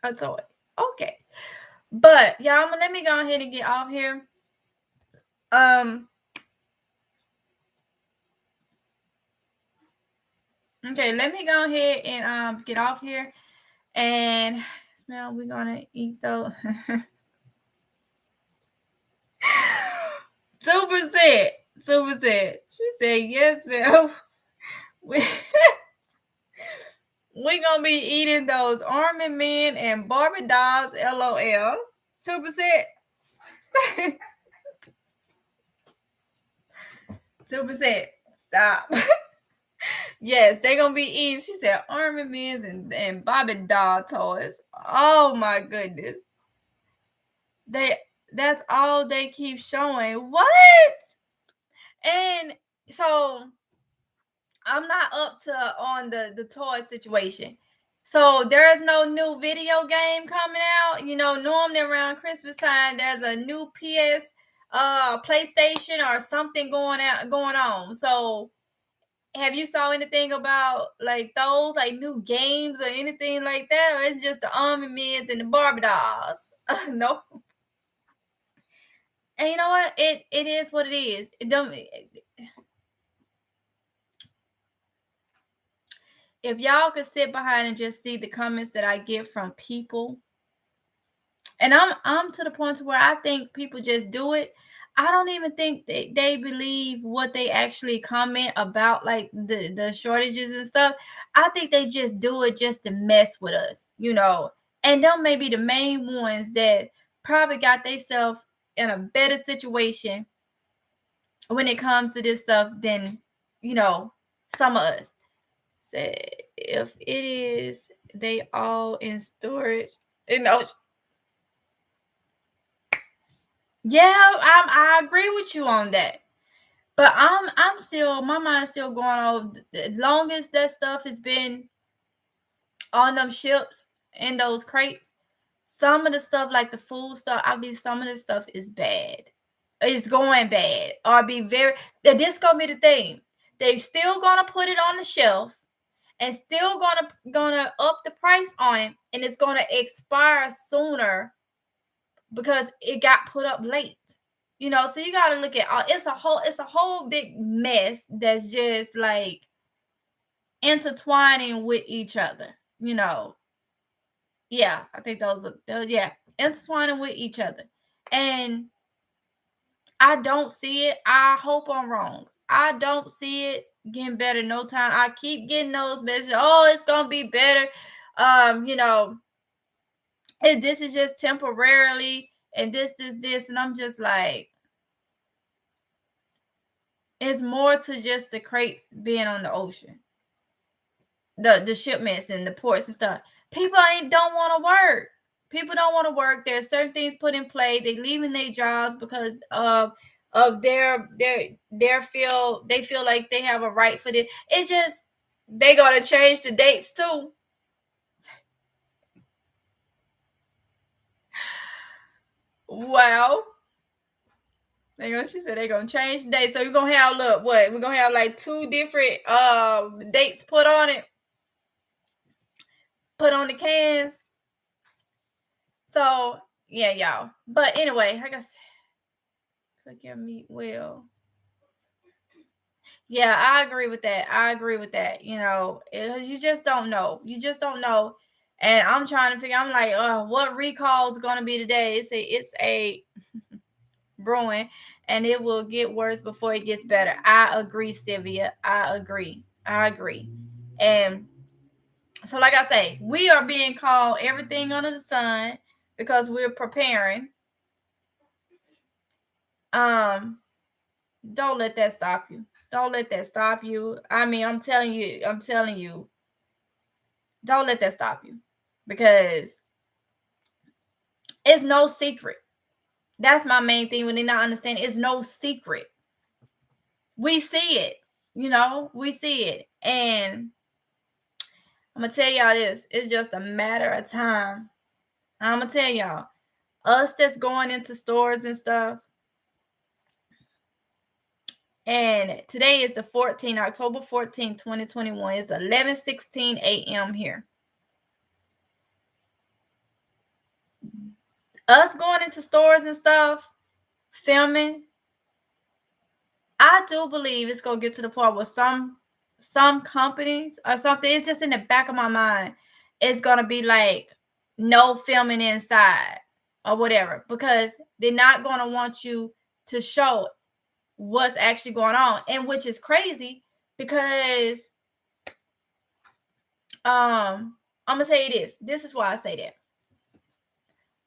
A toy. Okay. But y'all, let me go ahead and get off here. Okay, let me go ahead and get off here. And smell, we're gonna eat those. 2%. 2%. She said yes, ma'am. We gonna be eating those Army Men and Barbie dolls, LOL. 2%. 2%. Stop. Yes, they gonna be eating. She said Army Men and Barbie doll toys. Oh my goodness. That's all they keep showing. What? And so I'm not up to on the toy situation. So there's no new video game coming out. You know, normally around Christmas time, there's a new PS, PlayStation or something going on. So have you saw anything about like those like new games or anything like that? Or it's just the Army Men and the Barbie dolls? No. And you know what? It is what it is. It don't. If y'all could sit behind and just see the comments that I get from people, and I'm to the point to where I think people just do it. I don't even think they believe what they actually comment about, like the shortages and stuff. I think they just do it just to mess with us, you know. And them may be the main ones that probably got themselves in a better situation when it comes to this stuff than, you know, some of us. Say if it is, they all in storage. You know, yeah, I agree with you on that. But I'm still, my mind's still going on. The longest that stuff has been on them ships in those crates, some of the stuff like the food stuff, some of the stuff is bad. It's going bad. Or be very, this gonna be the thing. They still gonna put it on the shelf and still gonna up the price on it, and it's gonna expire sooner because it got put up late. You know, so you got to look at it's a whole big mess that's just like intertwining with each other, you know. Yeah, I think those yeah, intertwining with each other. And I don't see it. I hope I'm wrong. I don't see it getting better no time. I keep getting those messages. Oh, it's gonna be better. You know, this is just temporarily, and this, and I'm just like, it's more to just the crates being on the ocean, the shipments and the ports and stuff. People don't want to work. People don't want to work. There's certain things put in play. They leaving their jobs because of their feel, they feel like they have a right for this. It's just they gotta change the dates too. Wow. She said they're gonna change the date. So we're gonna have we're gonna have like 2 different dates put on it. Put on the cans. So yeah, y'all. But anyway, like I said, cook your meat well. Yeah, I agree with that. You know, you just don't know. You just don't know. And I'm trying to figure. I'm like, what recall is gonna be today? It's a brewing, and it will get worse before it gets better. I agree, Sylvia. I agree. And so, like I say, we are being called everything under the sun because we're preparing. Don't let that stop you. Don't let that stop you. I mean, I'm telling you, don't let that stop you, because it's no secret. That's my main thing when they not understand. It's no secret. We see it, we see it. And I'm gonna tell y'all this. It's just a matter of time. I'm gonna tell y'all, us that's going into stores and stuff. And today is the 14th, October 14th, 2021. It's 11:16 a.m. here. Us going into stores and stuff, filming, I do believe it's gonna get to the point where some companies or something, it's just in the back of my mind, it's gonna be like no filming inside or whatever, because they're not gonna want you to show what's actually going on. And which is crazy, because I'm gonna say this is why I say that.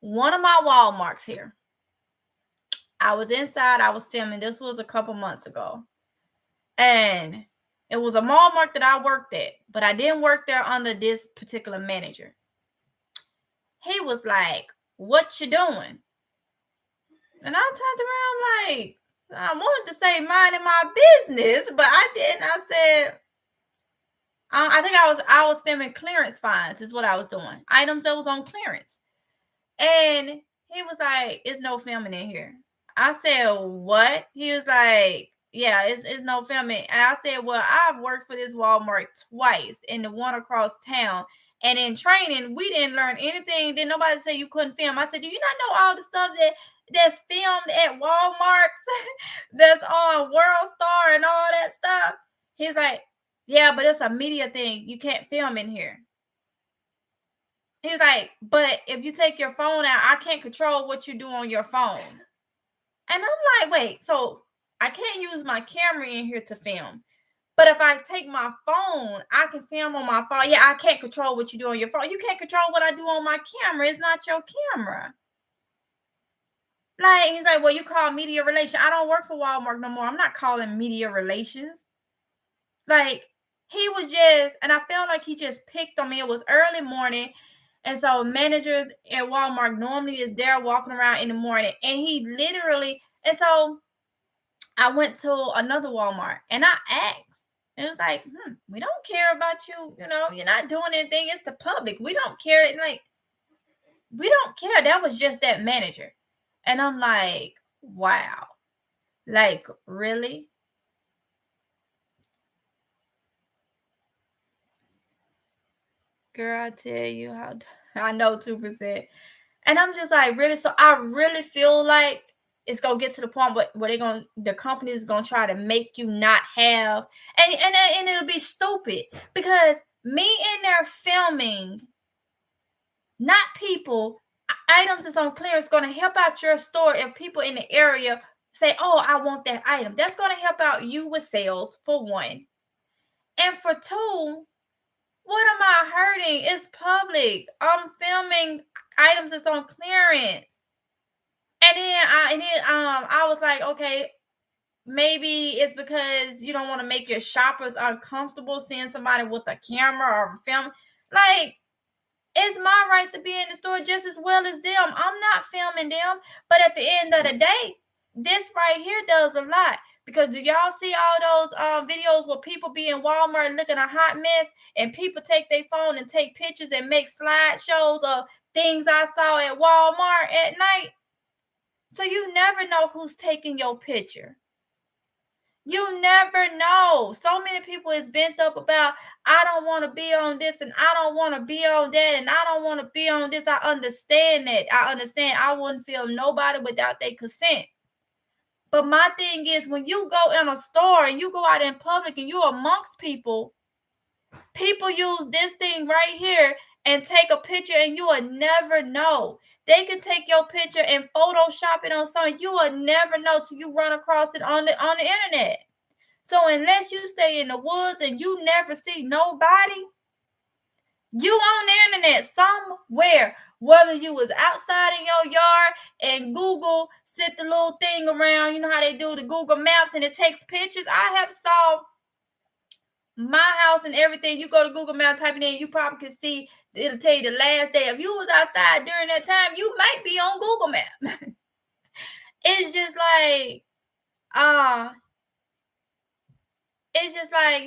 One of my Walmarts here, I was inside, I was filming. This was a couple months ago. And it was a Walmart that I worked at, but I didn't work there under this particular manager. He was like, "What you doing?" And I turned around like, I wanted to say minding my business, but I didn't. I said, I think I was filming clearance finds is what I was doing. Items that was on clearance. And he was like, "It's no filming in here." I said, "What?" He was like, "Yeah, it's no filming." And I said, "Well, I've worked for this Walmart twice, and the one across town. And in training, we didn't learn anything. Didn't nobody say you couldn't film." I said, "Do you not know all the stuff that's filmed at Walmart, that's on World Star and all that stuff?" He's like, "Yeah, but it's a media thing. You can't film in here." He's like, "But if you take your phone out, I can't control what you do on your phone." And I'm like, wait, so I can't use my camera in here to film. But if I take my phone, I can film on my phone. Yeah, I can't control what you do on your phone. You can't control what I do on my camera. It's not your camera. Like, he's like, "Well, you call media relations." I don't work for Walmart no more. I'm not calling media relations. Like, he was just, and I felt like he just picked on me. It was early morning. And so managers at Walmart normally is there walking around in the morning. And he literally, and so I went to another Walmart and I asked. It was like, "We don't care about you. You're not doing anything. It's the public. We don't care." And like, we don't care. That was just that manager. And I'm like, wow. Like, really? Girl, I tell you how I know 2%. And I'm just like, really? So I really feel like it's gonna get to the point where the company is gonna try to make you not have, and it'll be stupid, because me in there filming, not people, items that's on clearance gonna help out your store. If people in the area say, "Oh, I want that item," that's gonna help out you with sales, for one. And for two, what am I hurting? It's public. I'm filming items that's on clearance. And then I was like, okay, maybe it's because you don't want to make your shoppers uncomfortable seeing somebody with a camera or film. Like, it's my right to be in the store just as well as them. I'm not filming them. But at the end of the day, this right here does a lot. Because do y'all see all those videos where people be in Walmart looking a hot mess, and people take their phone and take pictures and make slideshows of things I saw at Walmart at night? So you never know who's taking your picture. You never know. So many people is bent up about, "I don't want to be on this and I don't want to be on that and I don't want to be on this." I understand that. I understand. I wouldn't film nobody without their consent. But my thing is, when you go in a store and you go out in public and you're amongst people, people use this thing right here and take a picture, and you will never know. They can take your picture and Photoshop it on something. You will never know till you run across it on the internet. So unless you stay in the woods and you never see nobody, you on the internet somewhere. Whether you was outside in your yard and Google set the little thing around, you know how they do the Google Maps and it takes pictures. I have saw my house and everything. You go to Google Maps, type it in, you probably can see, it'll tell you the last day. If you was outside during that time, you might be on Google Maps. It's just like, it's just like,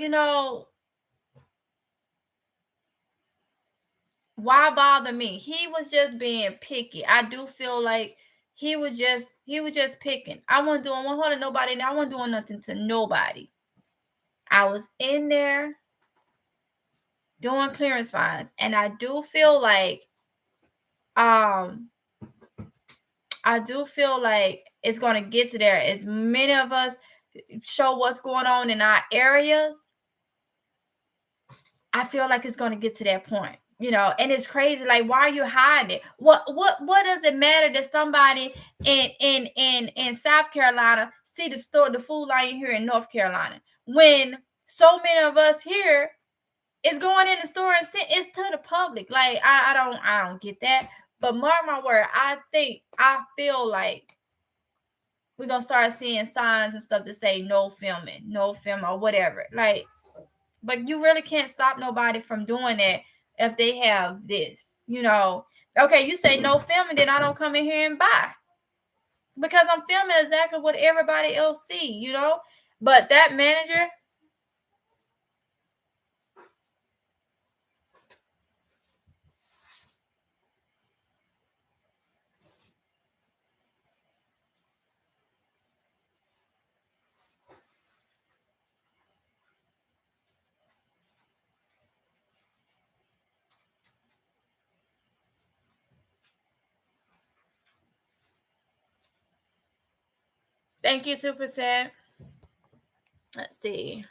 why bother me? He was just being picky. I do feel like he was just picking. I wasn't doing one to nobody, and I wasn't doing nothing to nobody. I was in there doing clearance fines, and I do feel like it's gonna get to there. As many of us show what's going on in our areas, I feel like it's gonna get to that point. And it's crazy. Like, why are you hiding it? What does it matter that somebody in South Carolina see the food line here in North Carolina, when so many of us here is going in the store and it's to the public? Like, I don't get that. But mark my word, I feel like we're gonna start seeing signs and stuff that say no filming, or whatever. Like, but you really can't stop nobody from doing that if they have this, Okay, you say no filming, then I don't come in here and buy, because I'm filming exactly what everybody else see, But that manager, thank you, Super Sad. Let's see.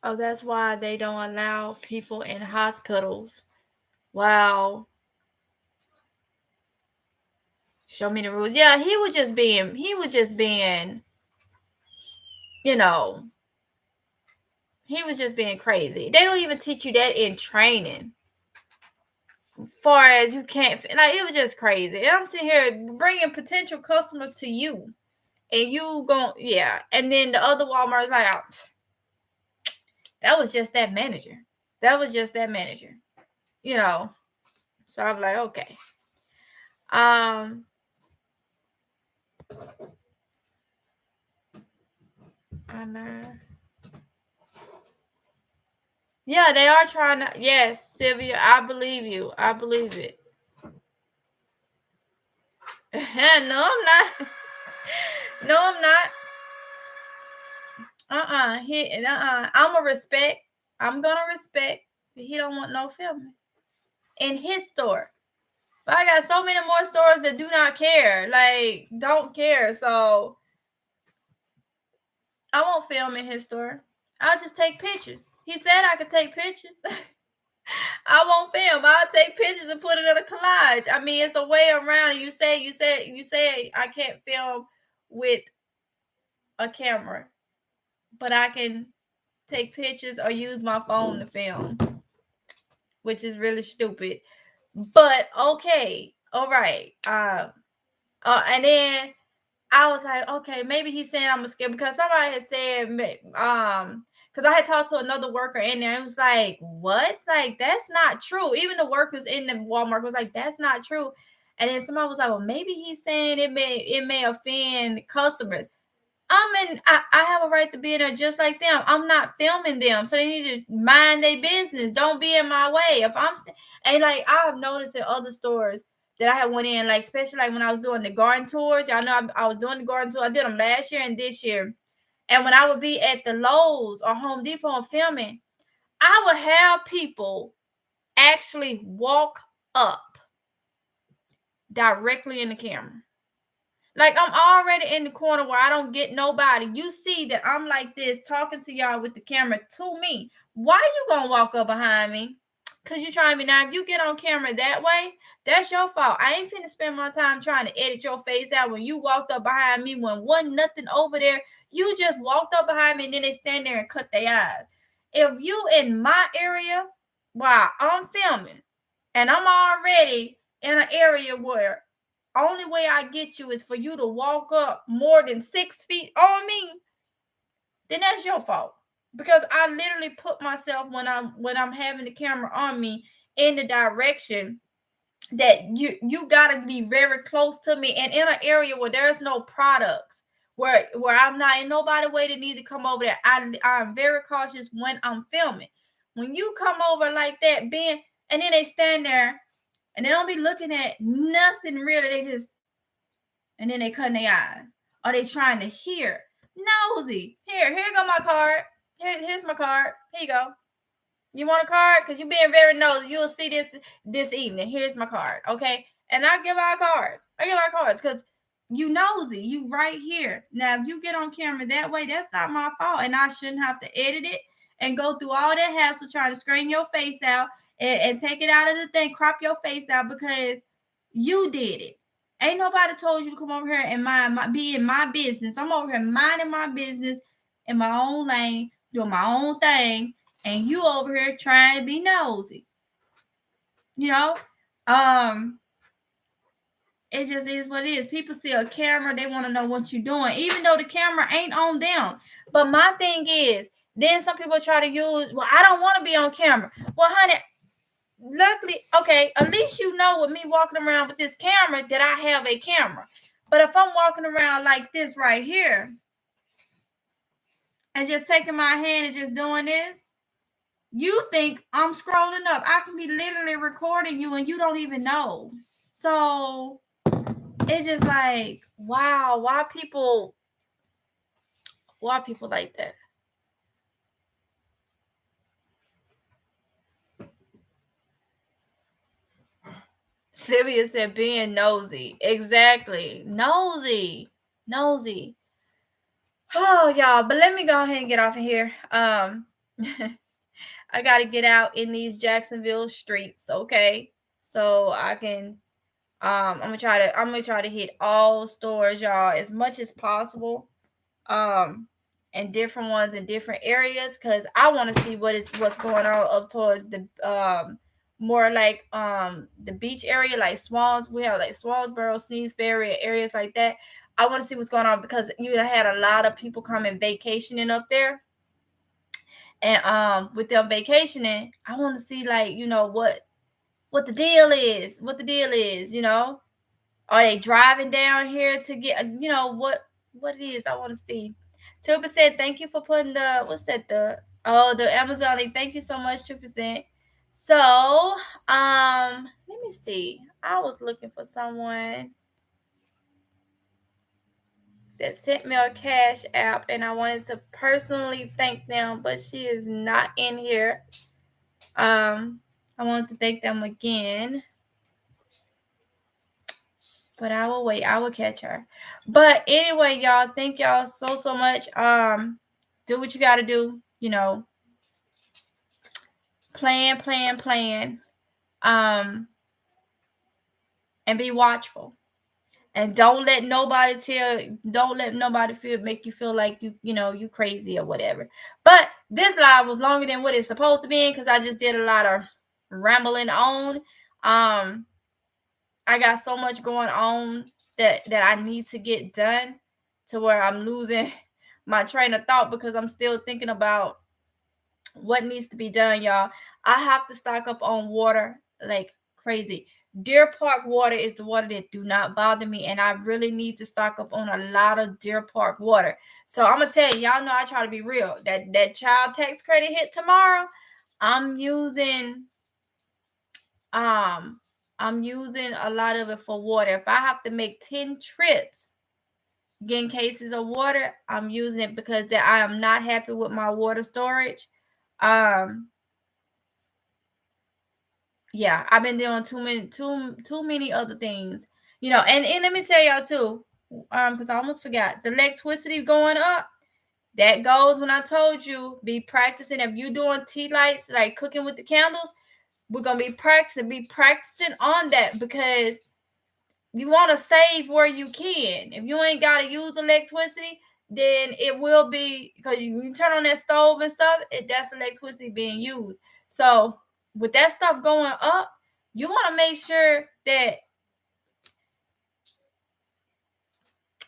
Oh, that's why they don't allow people in hospitals. Wow. Show me the rules. Yeah, he was just being, he was just being crazy. They don't even teach you that in training. Far as you can't, like, it was just crazy. And I'm sitting here bringing potential customers to you, and you yeah. And then the other Walmart's like, oh, that was just that manager. That was just that manager. So I'm like, okay. Yeah, they are trying to. Yes, Sylvia, I believe you. I believe it. No, I'm not. No, I'm not. I'm gonna respect. I'm gonna respect. He don't want no filming in his store. But I got so many more stores that do not care. Like, don't care. So I won't film in his store. I'll just take pictures. He said I could take pictures. I won't film. I'll take pictures and put it in a collage. I mean, it's a way around. You say I can't film with a camera, but I can take pictures or use my phone to film, which is really stupid. But okay, all right. And then I was like, okay, maybe he's saying I'm scared, because somebody had said, because I had talked to another worker in there. It was like, what? Like, that's not true. Even the workers in the Walmart was like, that's not true. And then somebody was like, well, maybe he's saying it may offend customers. I have a right to be in there just like them. I'm not filming them, so they need to mind their business. Don't be in my way. And like, I have noticed in other stores that I had went in, like, especially like when I was doing the garden tours. Y'all know I was doing the garden tour. I did them last year and this year. And when I would be at the Lowe's or Home Depot and filming, I would have people actually walk up directly in the camera. Like, I'm already in the corner where I don't get nobody. You see that I'm like this talking to y'all with the camera to me. Why you gonna walk up behind me? Because you're trying to be now. If you get on camera that way, that's your fault. I ain't finna spend my time trying to edit your face out when you walked up behind me when wasn't nothing over there. You just walked up behind me and then they stand there and cut their eyes. If you in my area while I'm filming and I'm already in an area where only way I get you is for you to walk up more than 6 feet on me, then that's your fault. Because I literally put myself when I'm having the camera on me in the direction that you gotta be very close to me and in an area where there's no products, where I'm not in nobody way to need to come over there. I'm very cautious when I'm filming. When you come over like that, Ben, and then they stand there and they don't be looking at nothing really, they just, and then they cutting their eyes. Are they trying to hear? Nosy. Here go my card. Here's my card. Here you go. You want a card? Because you're being very nosy. You'll see this evening. Here's my card. Okay. And I give out cards. Because you nosy. You right here. Now, if you get on camera that way, that's not my fault. And I shouldn't have to edit it and go through all that hassle trying to screen your face out and take it out of the thing, crop your face out because you did it. Ain't nobody told you to come over here and be in my business. I'm over here minding my business in my own lane, doing my own thing, and you over here trying to be nosy. You know? It just is what it is. People see a camera, they want to know what you're doing, even though the camera ain't on them. But my thing is, then some people try to use, well, I don't want to be on camera. Well, honey, luckily, okay, at least you know with me walking around with this camera that I have a camera. But if I'm walking around like this right here and just taking my hand and just doing this, you think I'm scrolling up. I can be literally recording you and you don't even know. So it's just like, wow, why people like that? Sylvia said being nosy. Exactly. Nosy. Oh, y'all, but let me go ahead and get off of here. I gotta get out in these Jacksonville streets, okay? So I can I'm gonna try to hit all stores, y'all, as much as possible. And different ones in different areas because I want to see what's going on up towards the more like the beach area, like Swans. We have like Swansboro, Sneeze Ferry, areas like that. I want to see what's going on because you had a lot of people coming vacationing up there. And with them vacationing, I want to see like, what the deal is, Are they driving down here to get, what it is? I want to see. 2%. Thank you for putting the Amazon link. Thank you so much, 2%. So, let me see. I was looking for someone that sent me a Cashapp, and I wanted to personally thank them, but she is not in here. I wanted to thank them again. But I will wait. I will catch her. But anyway, y'all, thank y'all so much. Do what you got to do. Plan. And be watchful. And don't let nobody make you feel like you crazy or whatever. But this live was longer than what it's supposed to be because I just did a lot of rambling on. I got so much going on that I need to get done to where I'm losing my train of thought because I'm still thinking about what needs to be done, y'all. I have to stock up on water like crazy. Deer Park water is the water that do not bother me, and I really need to stock up on a lot of Deer Park water. So I'm gonna tell y'all know I try to be real. That child tax credit hit tomorrow. I'm using a lot of it for water. If I have to make 10 trips getting cases of water, I'm using it because I am not happy with my water storage. Yeah, I've been doing too many other things, and let me tell y'all too, Because I almost forgot. The electricity going up. That goes when I told you, be practicing. If you're doing tea lights, like cooking with the candles, we're going to be practicing on that, because you want to save where you can. If you ain't got to use electricity, then it will be, because you turn on that stove and stuff, that's electricity being used. So with that stuff going up, you want to make sure that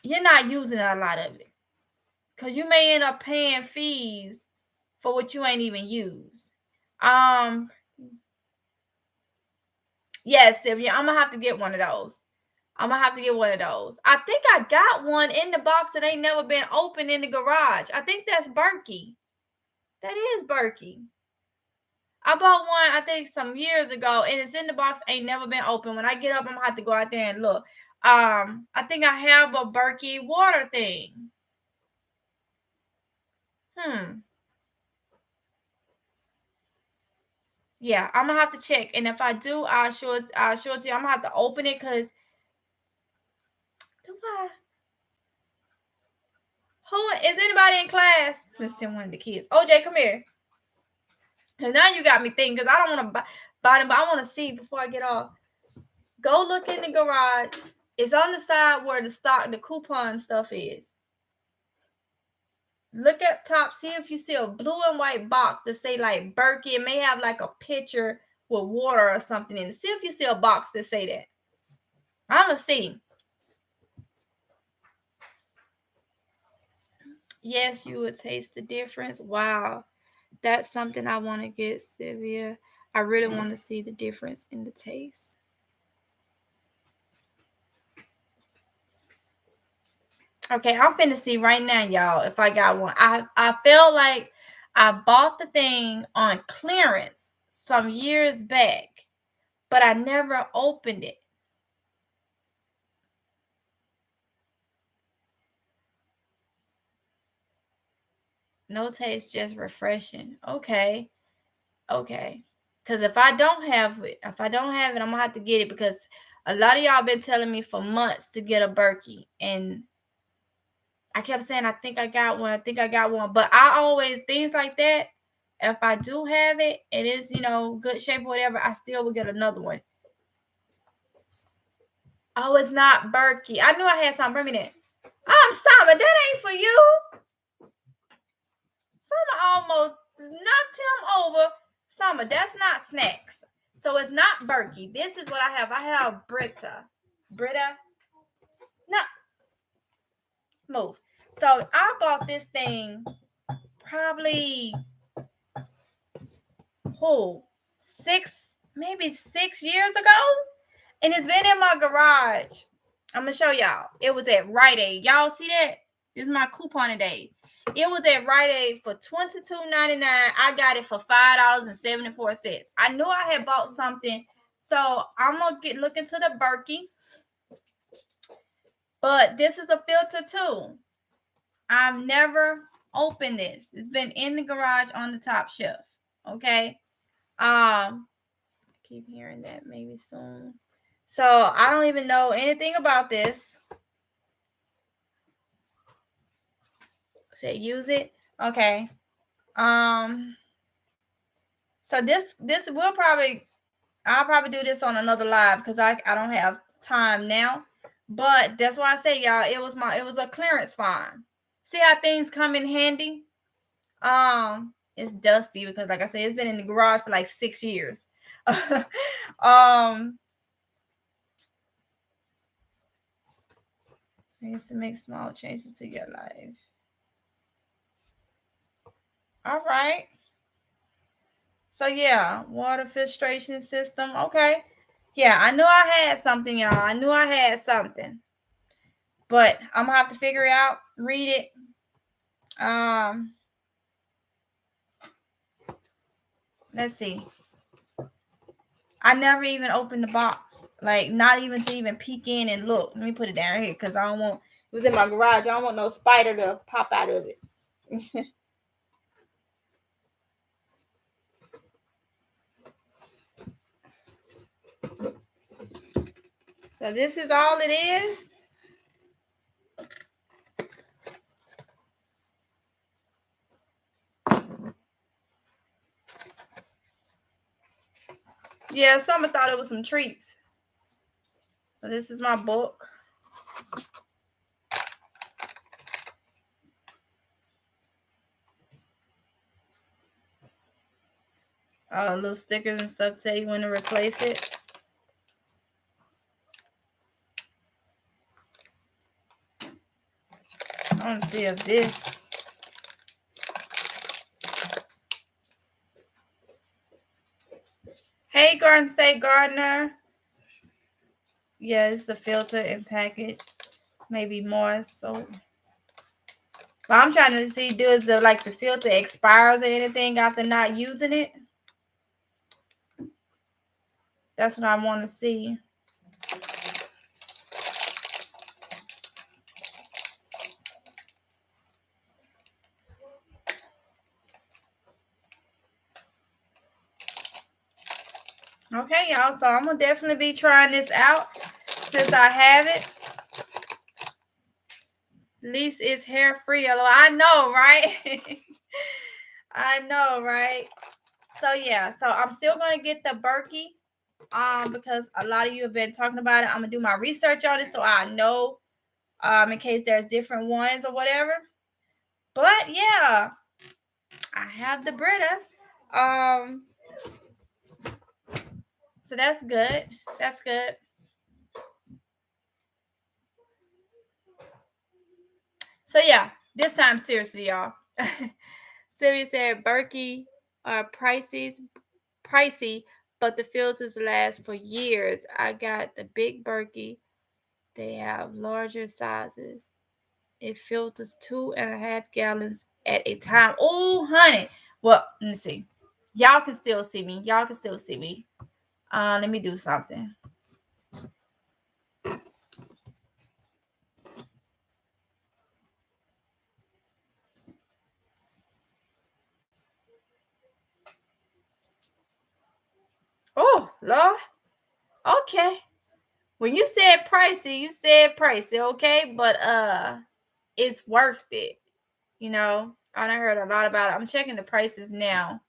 you're not using a lot of it, because you may end up paying fees for what you ain't even used. Yes, Sylvia, I'm gonna have to get one of those. I think I got one in the box that ain't never been opened in the garage. I think that's Berkey. That is Berkey. I bought one, I think, some years ago, and it's in the box, ain't never been open. When I get up, I'm gonna have to go out there and look. I think I have a Berkey water thing. Yeah, I'm gonna have to check, and if I do, I'll show it to you. I'm gonna have to open it, because who is anybody in class? Let's send one of the kids. OJ, come here. And now you got me thinking, because I don't want to buy them, but I want to see before I get off. Go look in the garage. It's on the side where the coupon stuff is. Look up top. See if you see a blue and white box that say like Berkey. It may have like a picture with water or something in it. See if you see a box that say that. I'm going to see. Yes, you would taste the difference. Wow. That's something I want to get, Sylvia. I really want to see the difference in the taste. Okay, I'm finna see right now, y'all, if I got one. I felt like I bought the thing on clearance some years back, but I never opened it. No taste, just refreshing. Okay. Because if I don't have it, I'm gonna have to get it, because a lot of y'all been telling me for months to get a Berkey, and I kept saying I think I got one, but I always, things like that, if I do have it, it is, good shape or whatever, I still will get another one. Oh, it's not Berkey. I knew I had something. Bring me that. Summer, that ain't for you. Summer almost knocked him over. Summer, that's not snacks. So it's not Berkey. This is what I have. I have Brita. No. Move. So I bought this thing probably maybe 6 years ago. And it's been in my garage. I'm going to show y'all. It was at Rite Aid. Y'all see that? This is my coupon today. It was at Rite Aid for $22.99. I got it for $5.74. I knew I had bought something. So I'm going to look into the Berkey. But this is a filter too. I've never opened this. It's been in the garage on the top shelf. Okay. I keep hearing that maybe soon. So I don't even know anything about this. Say use it. Okay. So this I'll probably do this on another live, because I don't have time now. But that's why I say, y'all, it was a clearance find. See how things come in handy? It's dusty because, like I said, it's been in the garage for like 6 years. Needs to make small changes to your life. All right. So yeah, water filtration system. Okay. Yeah, I knew I had something, y'all. I knew I had something. But I'm gonna have to figure it out, read it. Let's see. I never even opened the box. Like, not even to even peek in and look. Let me put it down here, because I don't want, it was in my garage. I don't want no spider to pop out of it. So this is all it is. Yeah, someone thought it was some treats. So this is my book. Little stickers and stuff tell you when to replace it. I want to see if this. Hey, Garden State Gardener. Yeah, it's the filter and package. Maybe more. So, but I'm trying to see, does the filter expires or anything after not using it? That's what I want to see. Okay, y'all. So I'm gonna definitely be trying this out since I have it. At least it's hair free. I know, right? I know, right? So yeah, so I'm still gonna get the Berkey, because a lot of you have been talking about it. I'm gonna do my research on it so I know, in case there's different ones or whatever. But yeah, I have the Brita. So that's good. That's good. So yeah, this time seriously, y'all. Sylvia said Berkey are pricey, but the filters last for years. I got the big Berkey. They have larger sizes. It filters 2.5 gallons at a time. Oh, honey. Well, let me see. Y'all can still see me. Y'all can still see me. Let me do something. Oh, Lord. Okay. When you said pricey, you said pricey, okay? But it's worth it. You know, I done heard a lot about it. I'm checking the prices now.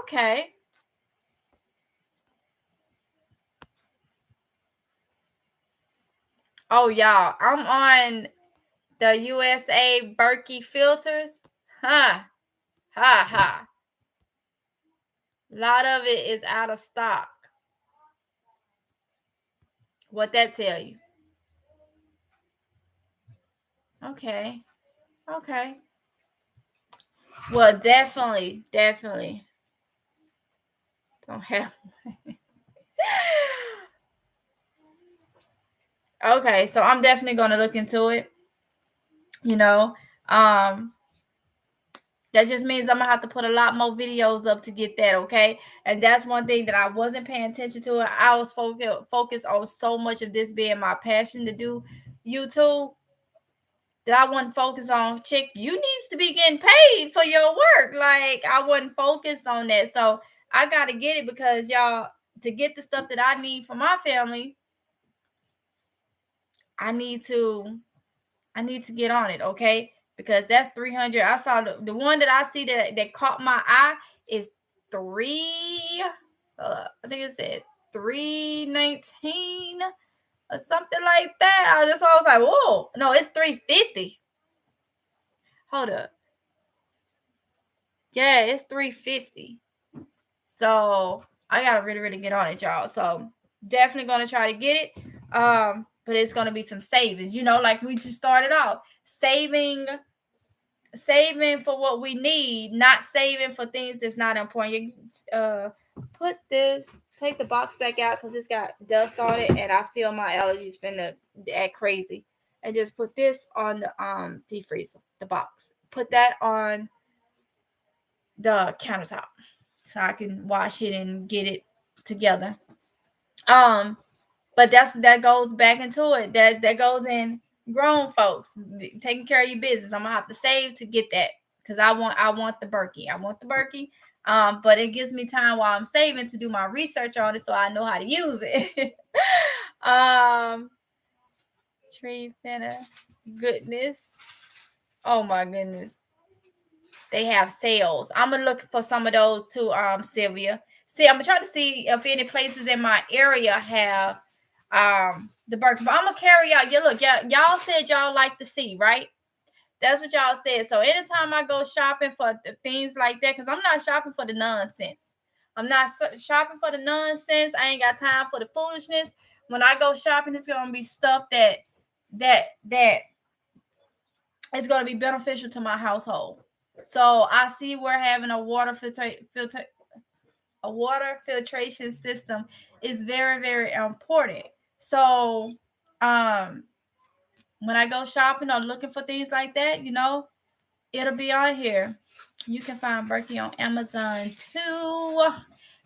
Okay. Oh, y'all, I'm on the USA Berkey filters. Huh. Ha ha. A lot of it is out of stock. What that tell you? Okay. Okay. Well, definitely don't have. Okay, so I'm definitely gonna look into it. You know, that just means I'm gonna have to put a lot more videos up to get that, okay? And that's one thing that I wasn't paying attention to. I was focused on so much of this being my passion to do YouTube that I wasn't focused on. Chick, you needs to be getting paid for your work. Like I wasn't focused on that. So I gotta get it because y'all, to get the stuff that I need for my family, I need to get on it, okay? Because that's 300. I saw the one that I see that caught my eye is I think it said 319 or something like that. That's why I was like, whoa, no, it's 350. Hold up. Yeah, it's 350. So I gotta really get on it, y'all. So definitely gonna try to get it. But it's gonna be some savings, like we just started off. Saving for what we need, not saving for things that's not important. You take the box back out because it's got dust on it, and I feel my allergies finna act crazy. And just put this on the deep freezer, the box. Put that on the countertop so I can wash it and get it together. But that goes back into it. That goes in grown folks taking care of your business. I'm gonna have to save to get that because I want the Berkey. I want the Berkey. But it gives me time while I'm saving to do my research on it so I know how to use it. Tree thinner. Goodness. Oh my goodness. they have sales. I'm gonna look for some of those too, Sylvia. See, I'm gonna try to see if any places in my area have the Birkin. But I'm gonna carry out. Yeah, look, y'all said y'all like to see, right? That's what y'all said. So anytime I go shopping for things like that, because I'm not shopping for the nonsense. I'm not shopping for the nonsense. I ain't got time for the foolishness. When I go shopping, it's gonna be stuff that is gonna be beneficial to my household. So I see we're having a water filtration system is very, very important. So when I go shopping or looking for things like that, it'll be on here. You can find Berkey on Amazon too.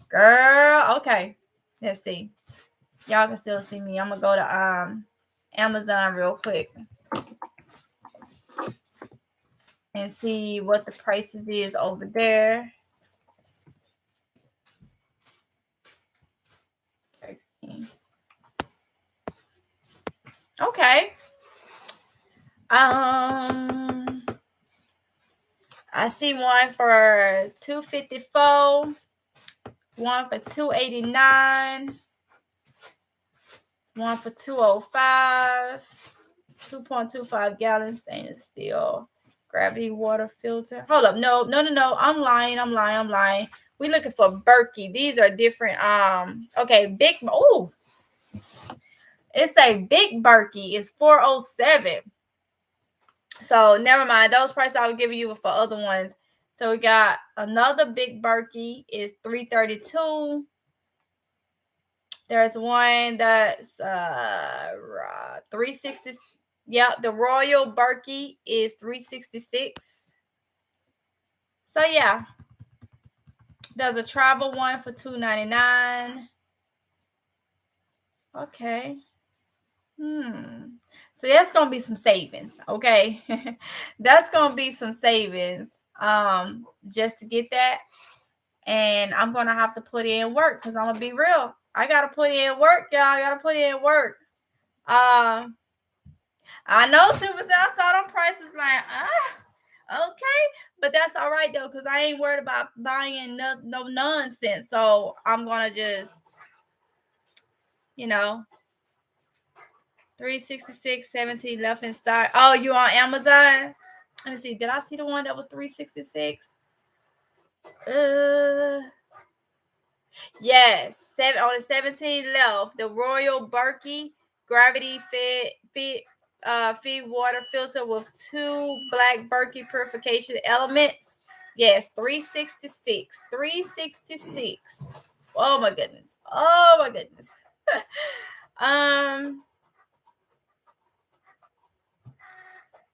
Girl, okay. Let's see. Y'all can still see me. I'm gonna go to Amazon real quick and see what the prices is over there. Okay. I see one for $254, one for $289, one for $205, 2.25 gallons stainless steel gravity water filter. Hold up, no. I'm lying. We looking for Berkey. These are different. Okay, big. Oh, it's a big Berkey. It's $407. So never mind. Those prices I was giving you were for other ones. So we got another big Berkey is $332. There's one that's $360. Yeah, the Royal Berkey is $366. So yeah. There's a travel one for $299. Okay. So that's gonna be some savings, okay? That's gonna be some savings. Just to get that. And I'm gonna have to put in work because I'm gonna be real. I gotta put in work, y'all. I gotta put in work. I know Super South saw them prices like, okay, but that's all right though, because I ain't worried about buying no nonsense. So I'm gonna just, 366, 17 left in stock. Oh, you on Amazon? Let me see. Did I see the one that was 366? Yes, only 17 left. The Royal Berkey gravity feed water filter with 2 black Berkey purification elements. Yes, 366. 366. Oh my goodness.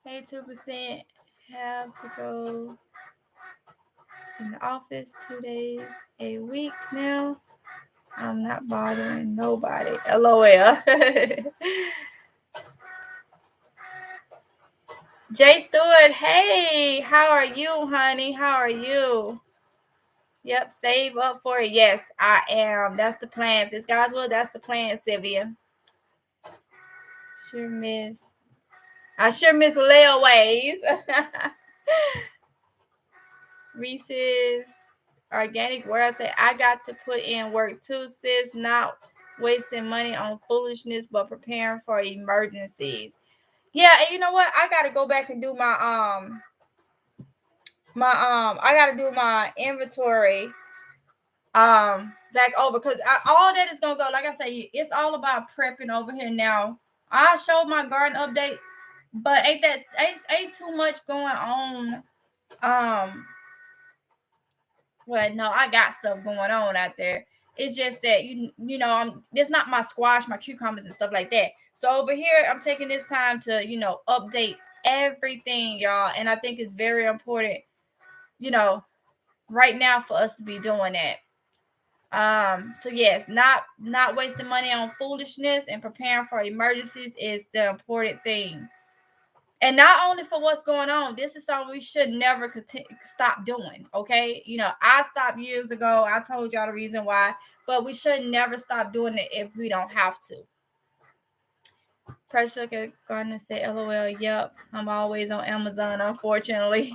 82% have to go in the office 2 days a week now. I'm not bothering nobody. LOL. Jay Stewart, hey, how are you, honey? How are you? Yep, save up for it. Yes, I am. That's the plan. If it's God's will, that's the plan, Sylvia. I sure miss layaways. Reese's organic warehouse say I got to put in work too, sis. Not wasting money on foolishness, but preparing for emergencies. Yeah, and you know what? I gotta go back and do my I gotta do my inventory back over because all that is gonna go. Like I say, it's all about prepping over here now. I showed my garden updates, but ain't too much going on. Well, no, I got stuff going on out there. It's just that it's not my squash, my cucumbers and stuff like that. So over here, I'm taking this time to update everything, y'all, and I think it's very important, right now for us to be doing that. So yes, not wasting money on foolishness and preparing for emergencies is the important thing. And not only for what's going on, this is something we should never stop doing. Okay. I stopped years ago. I told y'all the reason why, but we should never stop doing it if we don't have to. Pressure Gardner said, LOL. Yep. I'm always on Amazon, unfortunately.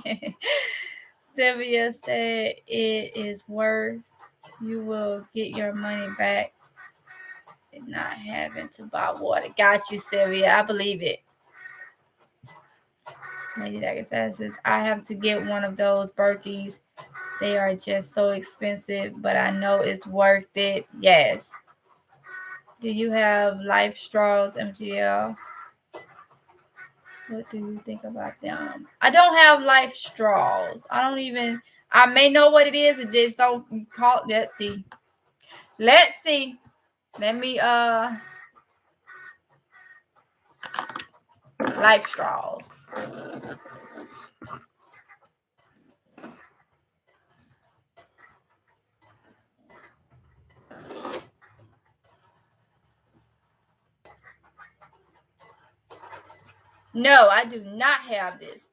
Sylvia said it is worth. You will get your money back and not having to buy water. Got you, Sylvia. I believe it. Lady Dagger says, I have to get one of those Berkeys. They are just so expensive, but I know it's worth it. Yes. Do you have Life Straws, MGL? What do you think about them? I don't have Life Straws. I may know what it is. It just don't call. Let's see. Let me Life Straws. No, I do not have this.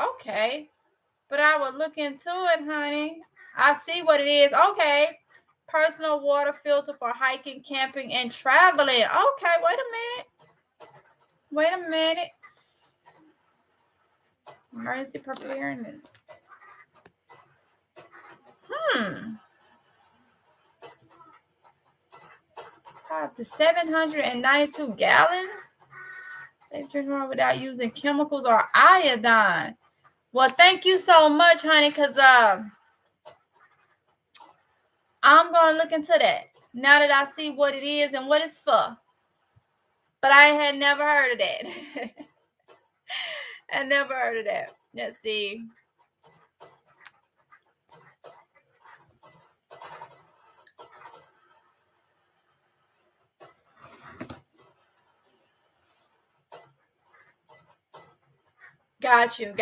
Okay. But I would look into it, honey. I see what it is. Okay. Personal water filter for hiking, camping, and traveling. Okay, wait a minute. Emergency preparedness. 5 to 792 gallons. Safe drinking water without using chemicals or iodine. Well, thank you so much, honey, because I'm going to look into that now that I see what it is and what it's for. But I had never heard of that. I never heard of that. Let's see. Got you.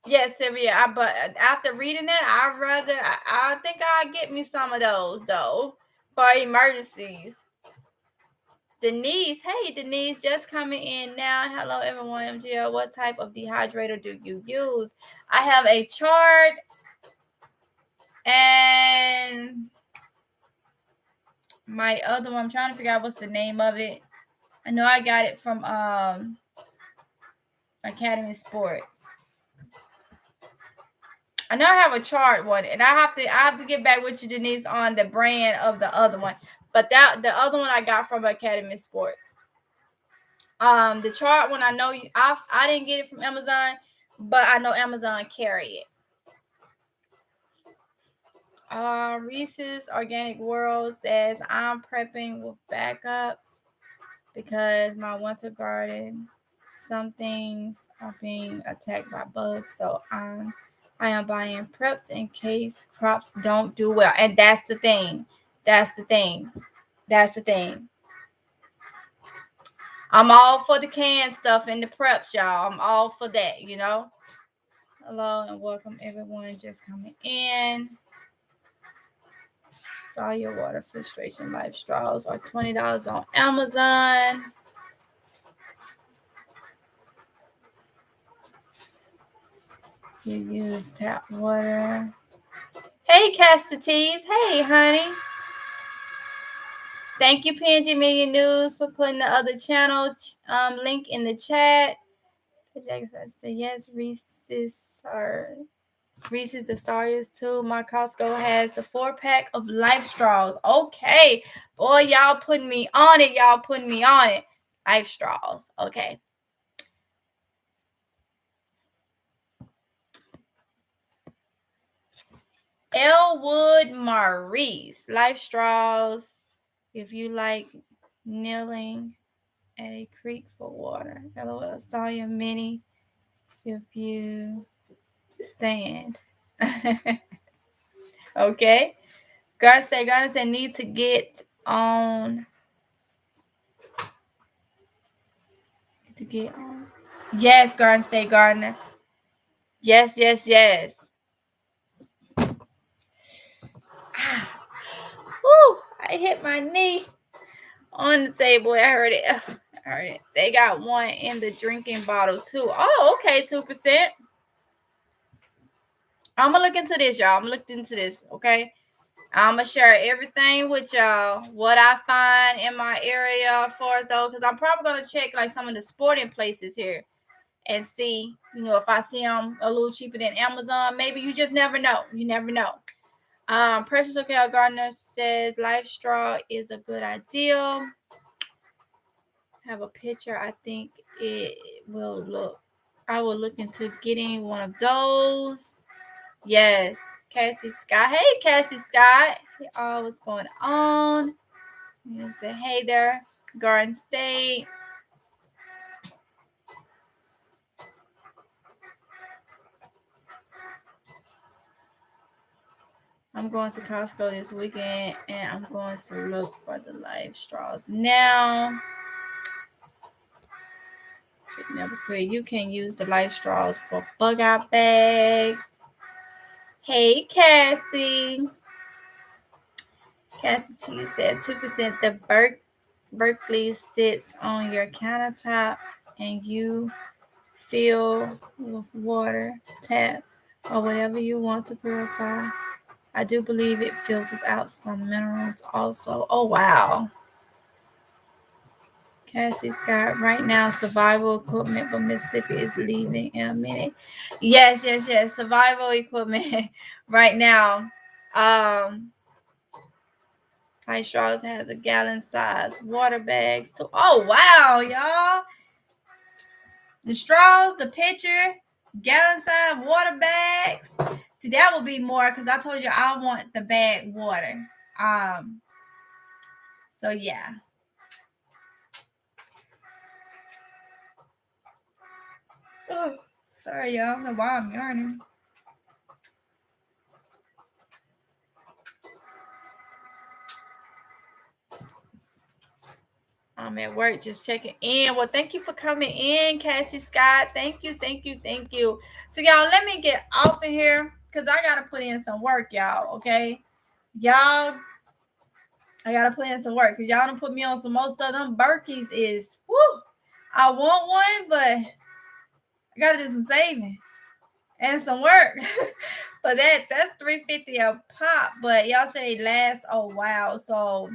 Yes, Sylvia. But after reading that, I think I'll get me some of those, though, for emergencies. Denise, hey Denise, just coming in now. Hello everyone, MGL. What type of dehydrator do you use? I have a chart and my other one. I'm trying to figure out what's the name of it. I know I got it from Academy Sports. I know I have a chart one, and I have to get back with you, Denise, on the brand of the other one. But the other one I got from Academy Sports. The chart one, I know I didn't get it from Amazon, but I know Amazon carry it. Reese's Organic World says I'm prepping with backups because my winter garden, some things are being attacked by bugs, so I am buying preps in case crops don't do well. And that's the thing. I'm all for the canned stuff and the preps, y'all. I'm all for that, you know. Hello and welcome everyone just coming in. Saw your water filtration Life Straws are $20 on Amazon. You use tap water. Hey, Castatees. Hey, honey. Thank you, PNG Media News, for putting the other channel link in the chat. Jackson said, yes, Reese's the Sawyers too. My Costco has the 4-pack of Life Straws. Okay. Boy, y'all putting me on it. Life Straws. Okay. Elwood Maurice. Life Straws. If you like kneeling at a creek for water. LOL. Sawyer Mini. If you stand. Okay. Garden said need to get on. Yes, Garden State Gardener. Yes. Woo, I hit my knee on the table. I heard it. They got one in the drinking bottle too. Oh, okay, 2%. I'm gonna look into this, y'all. Okay. I'm going to share everything with y'all, what I find in my area for us, though, because I'm probably going to check, like, some of the sporting places here and see, if I see them a little cheaper than Amazon. Maybe you just never know. You never know. Precious O'Kale Gardner says life straw is a good idea. Have a picture. I think it will look. I will look into getting one of those. Yes, Cassie Scott. Hey, Cassie Scott. Hey, what's going on? You say hey there, Garden State. I'm going to Costco this weekend, and I'm going to look for the life straws. Now, never quit. You can use the life straws for bug out bags. Hey, Cassie. Cassie T said 2%. The Berkeley sits on your countertop, and you fill with water, tap, or whatever you want to purify. I do believe it filters out some minerals also. Oh, wow. Cassie Scott, right now, survival equipment, but Mississippi is leaving in a minute. Yes. Survival equipment right now. High Straws has a gallon size water bags too. Oh, wow, y'all. The straws, the pitcher, gallon size water bags. See, that would be more because I told you I want the bag water. So yeah. Oh, sorry, y'all. I don't know why I'm yarning. I'm at work just checking in. Well, thank you for coming in, Cassie Scott. Thank you. So, y'all, let me get off of here because I got to put in some work, y'all, okay? Y'all, I got to put in some work because y'all don't put me on some most of them. Berkeys is, whoo, I want one, but I got to do some saving and some work. But that's $3.50 a pop. But y'all say they last a while, so...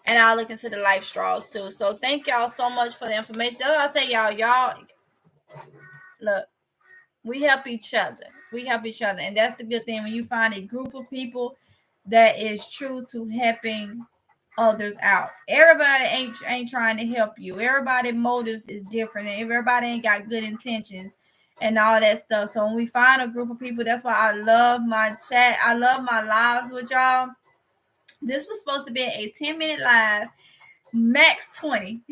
And I'll look into the life straws too. So thank y'all so much for the information. That's what I say, y'all. Look, we help each other. And that's the good thing when you find a group of people that is true to helping others out. Everybody ain't trying to help you. Everybody's motives is different, and everybody ain't got good intentions and all that stuff. So when we find a group of people, that's why I love my chat. I love my lives with y'all. This was supposed to be a 10-minute live. Max 20.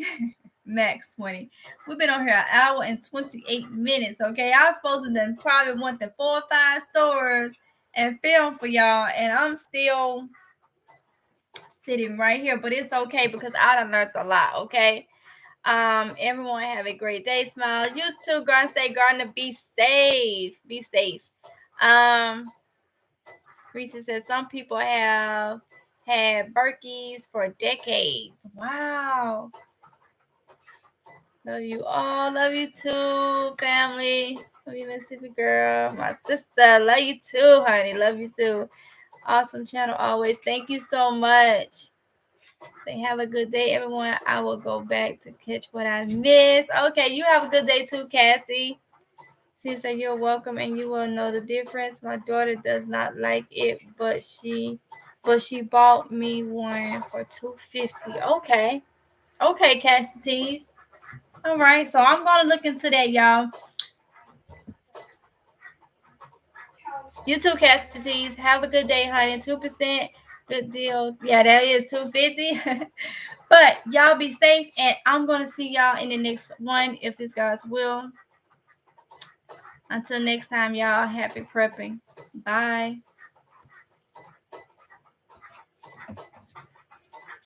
Max 20. We've been on here an hour and 28 minutes, okay? I was supposed to then probably went to 4 or 5 stores and film for y'all, and I'm still sitting right here, but it's okay because I done learned a lot, okay? Everyone have a great day. Smile. You too, Garden State Gardener. Be safe. Reese says some people have had Berkeys for decades. Wow. Love you all. Love you too, family. Love you, Mississippi girl. My sister. Love you too, honey. Love you too. Awesome channel always. Thank you so much. Say have a good day, everyone. I will go back to catch what I missed. Okay, you have a good day too, Cassie. She said you're welcome and you will know the difference. My daughter does not like it, but she bought me one for $2.50. Okay, Cassie. All right, so I'm gonna look into that, y'all. You too, Cassie. Have a good day, honey. 2%, good deal. Yeah, that is $2.50. But y'all be safe, and I'm gonna see y'all in the next one if it's God's will. Until next time, y'all. Happy prepping. Bye.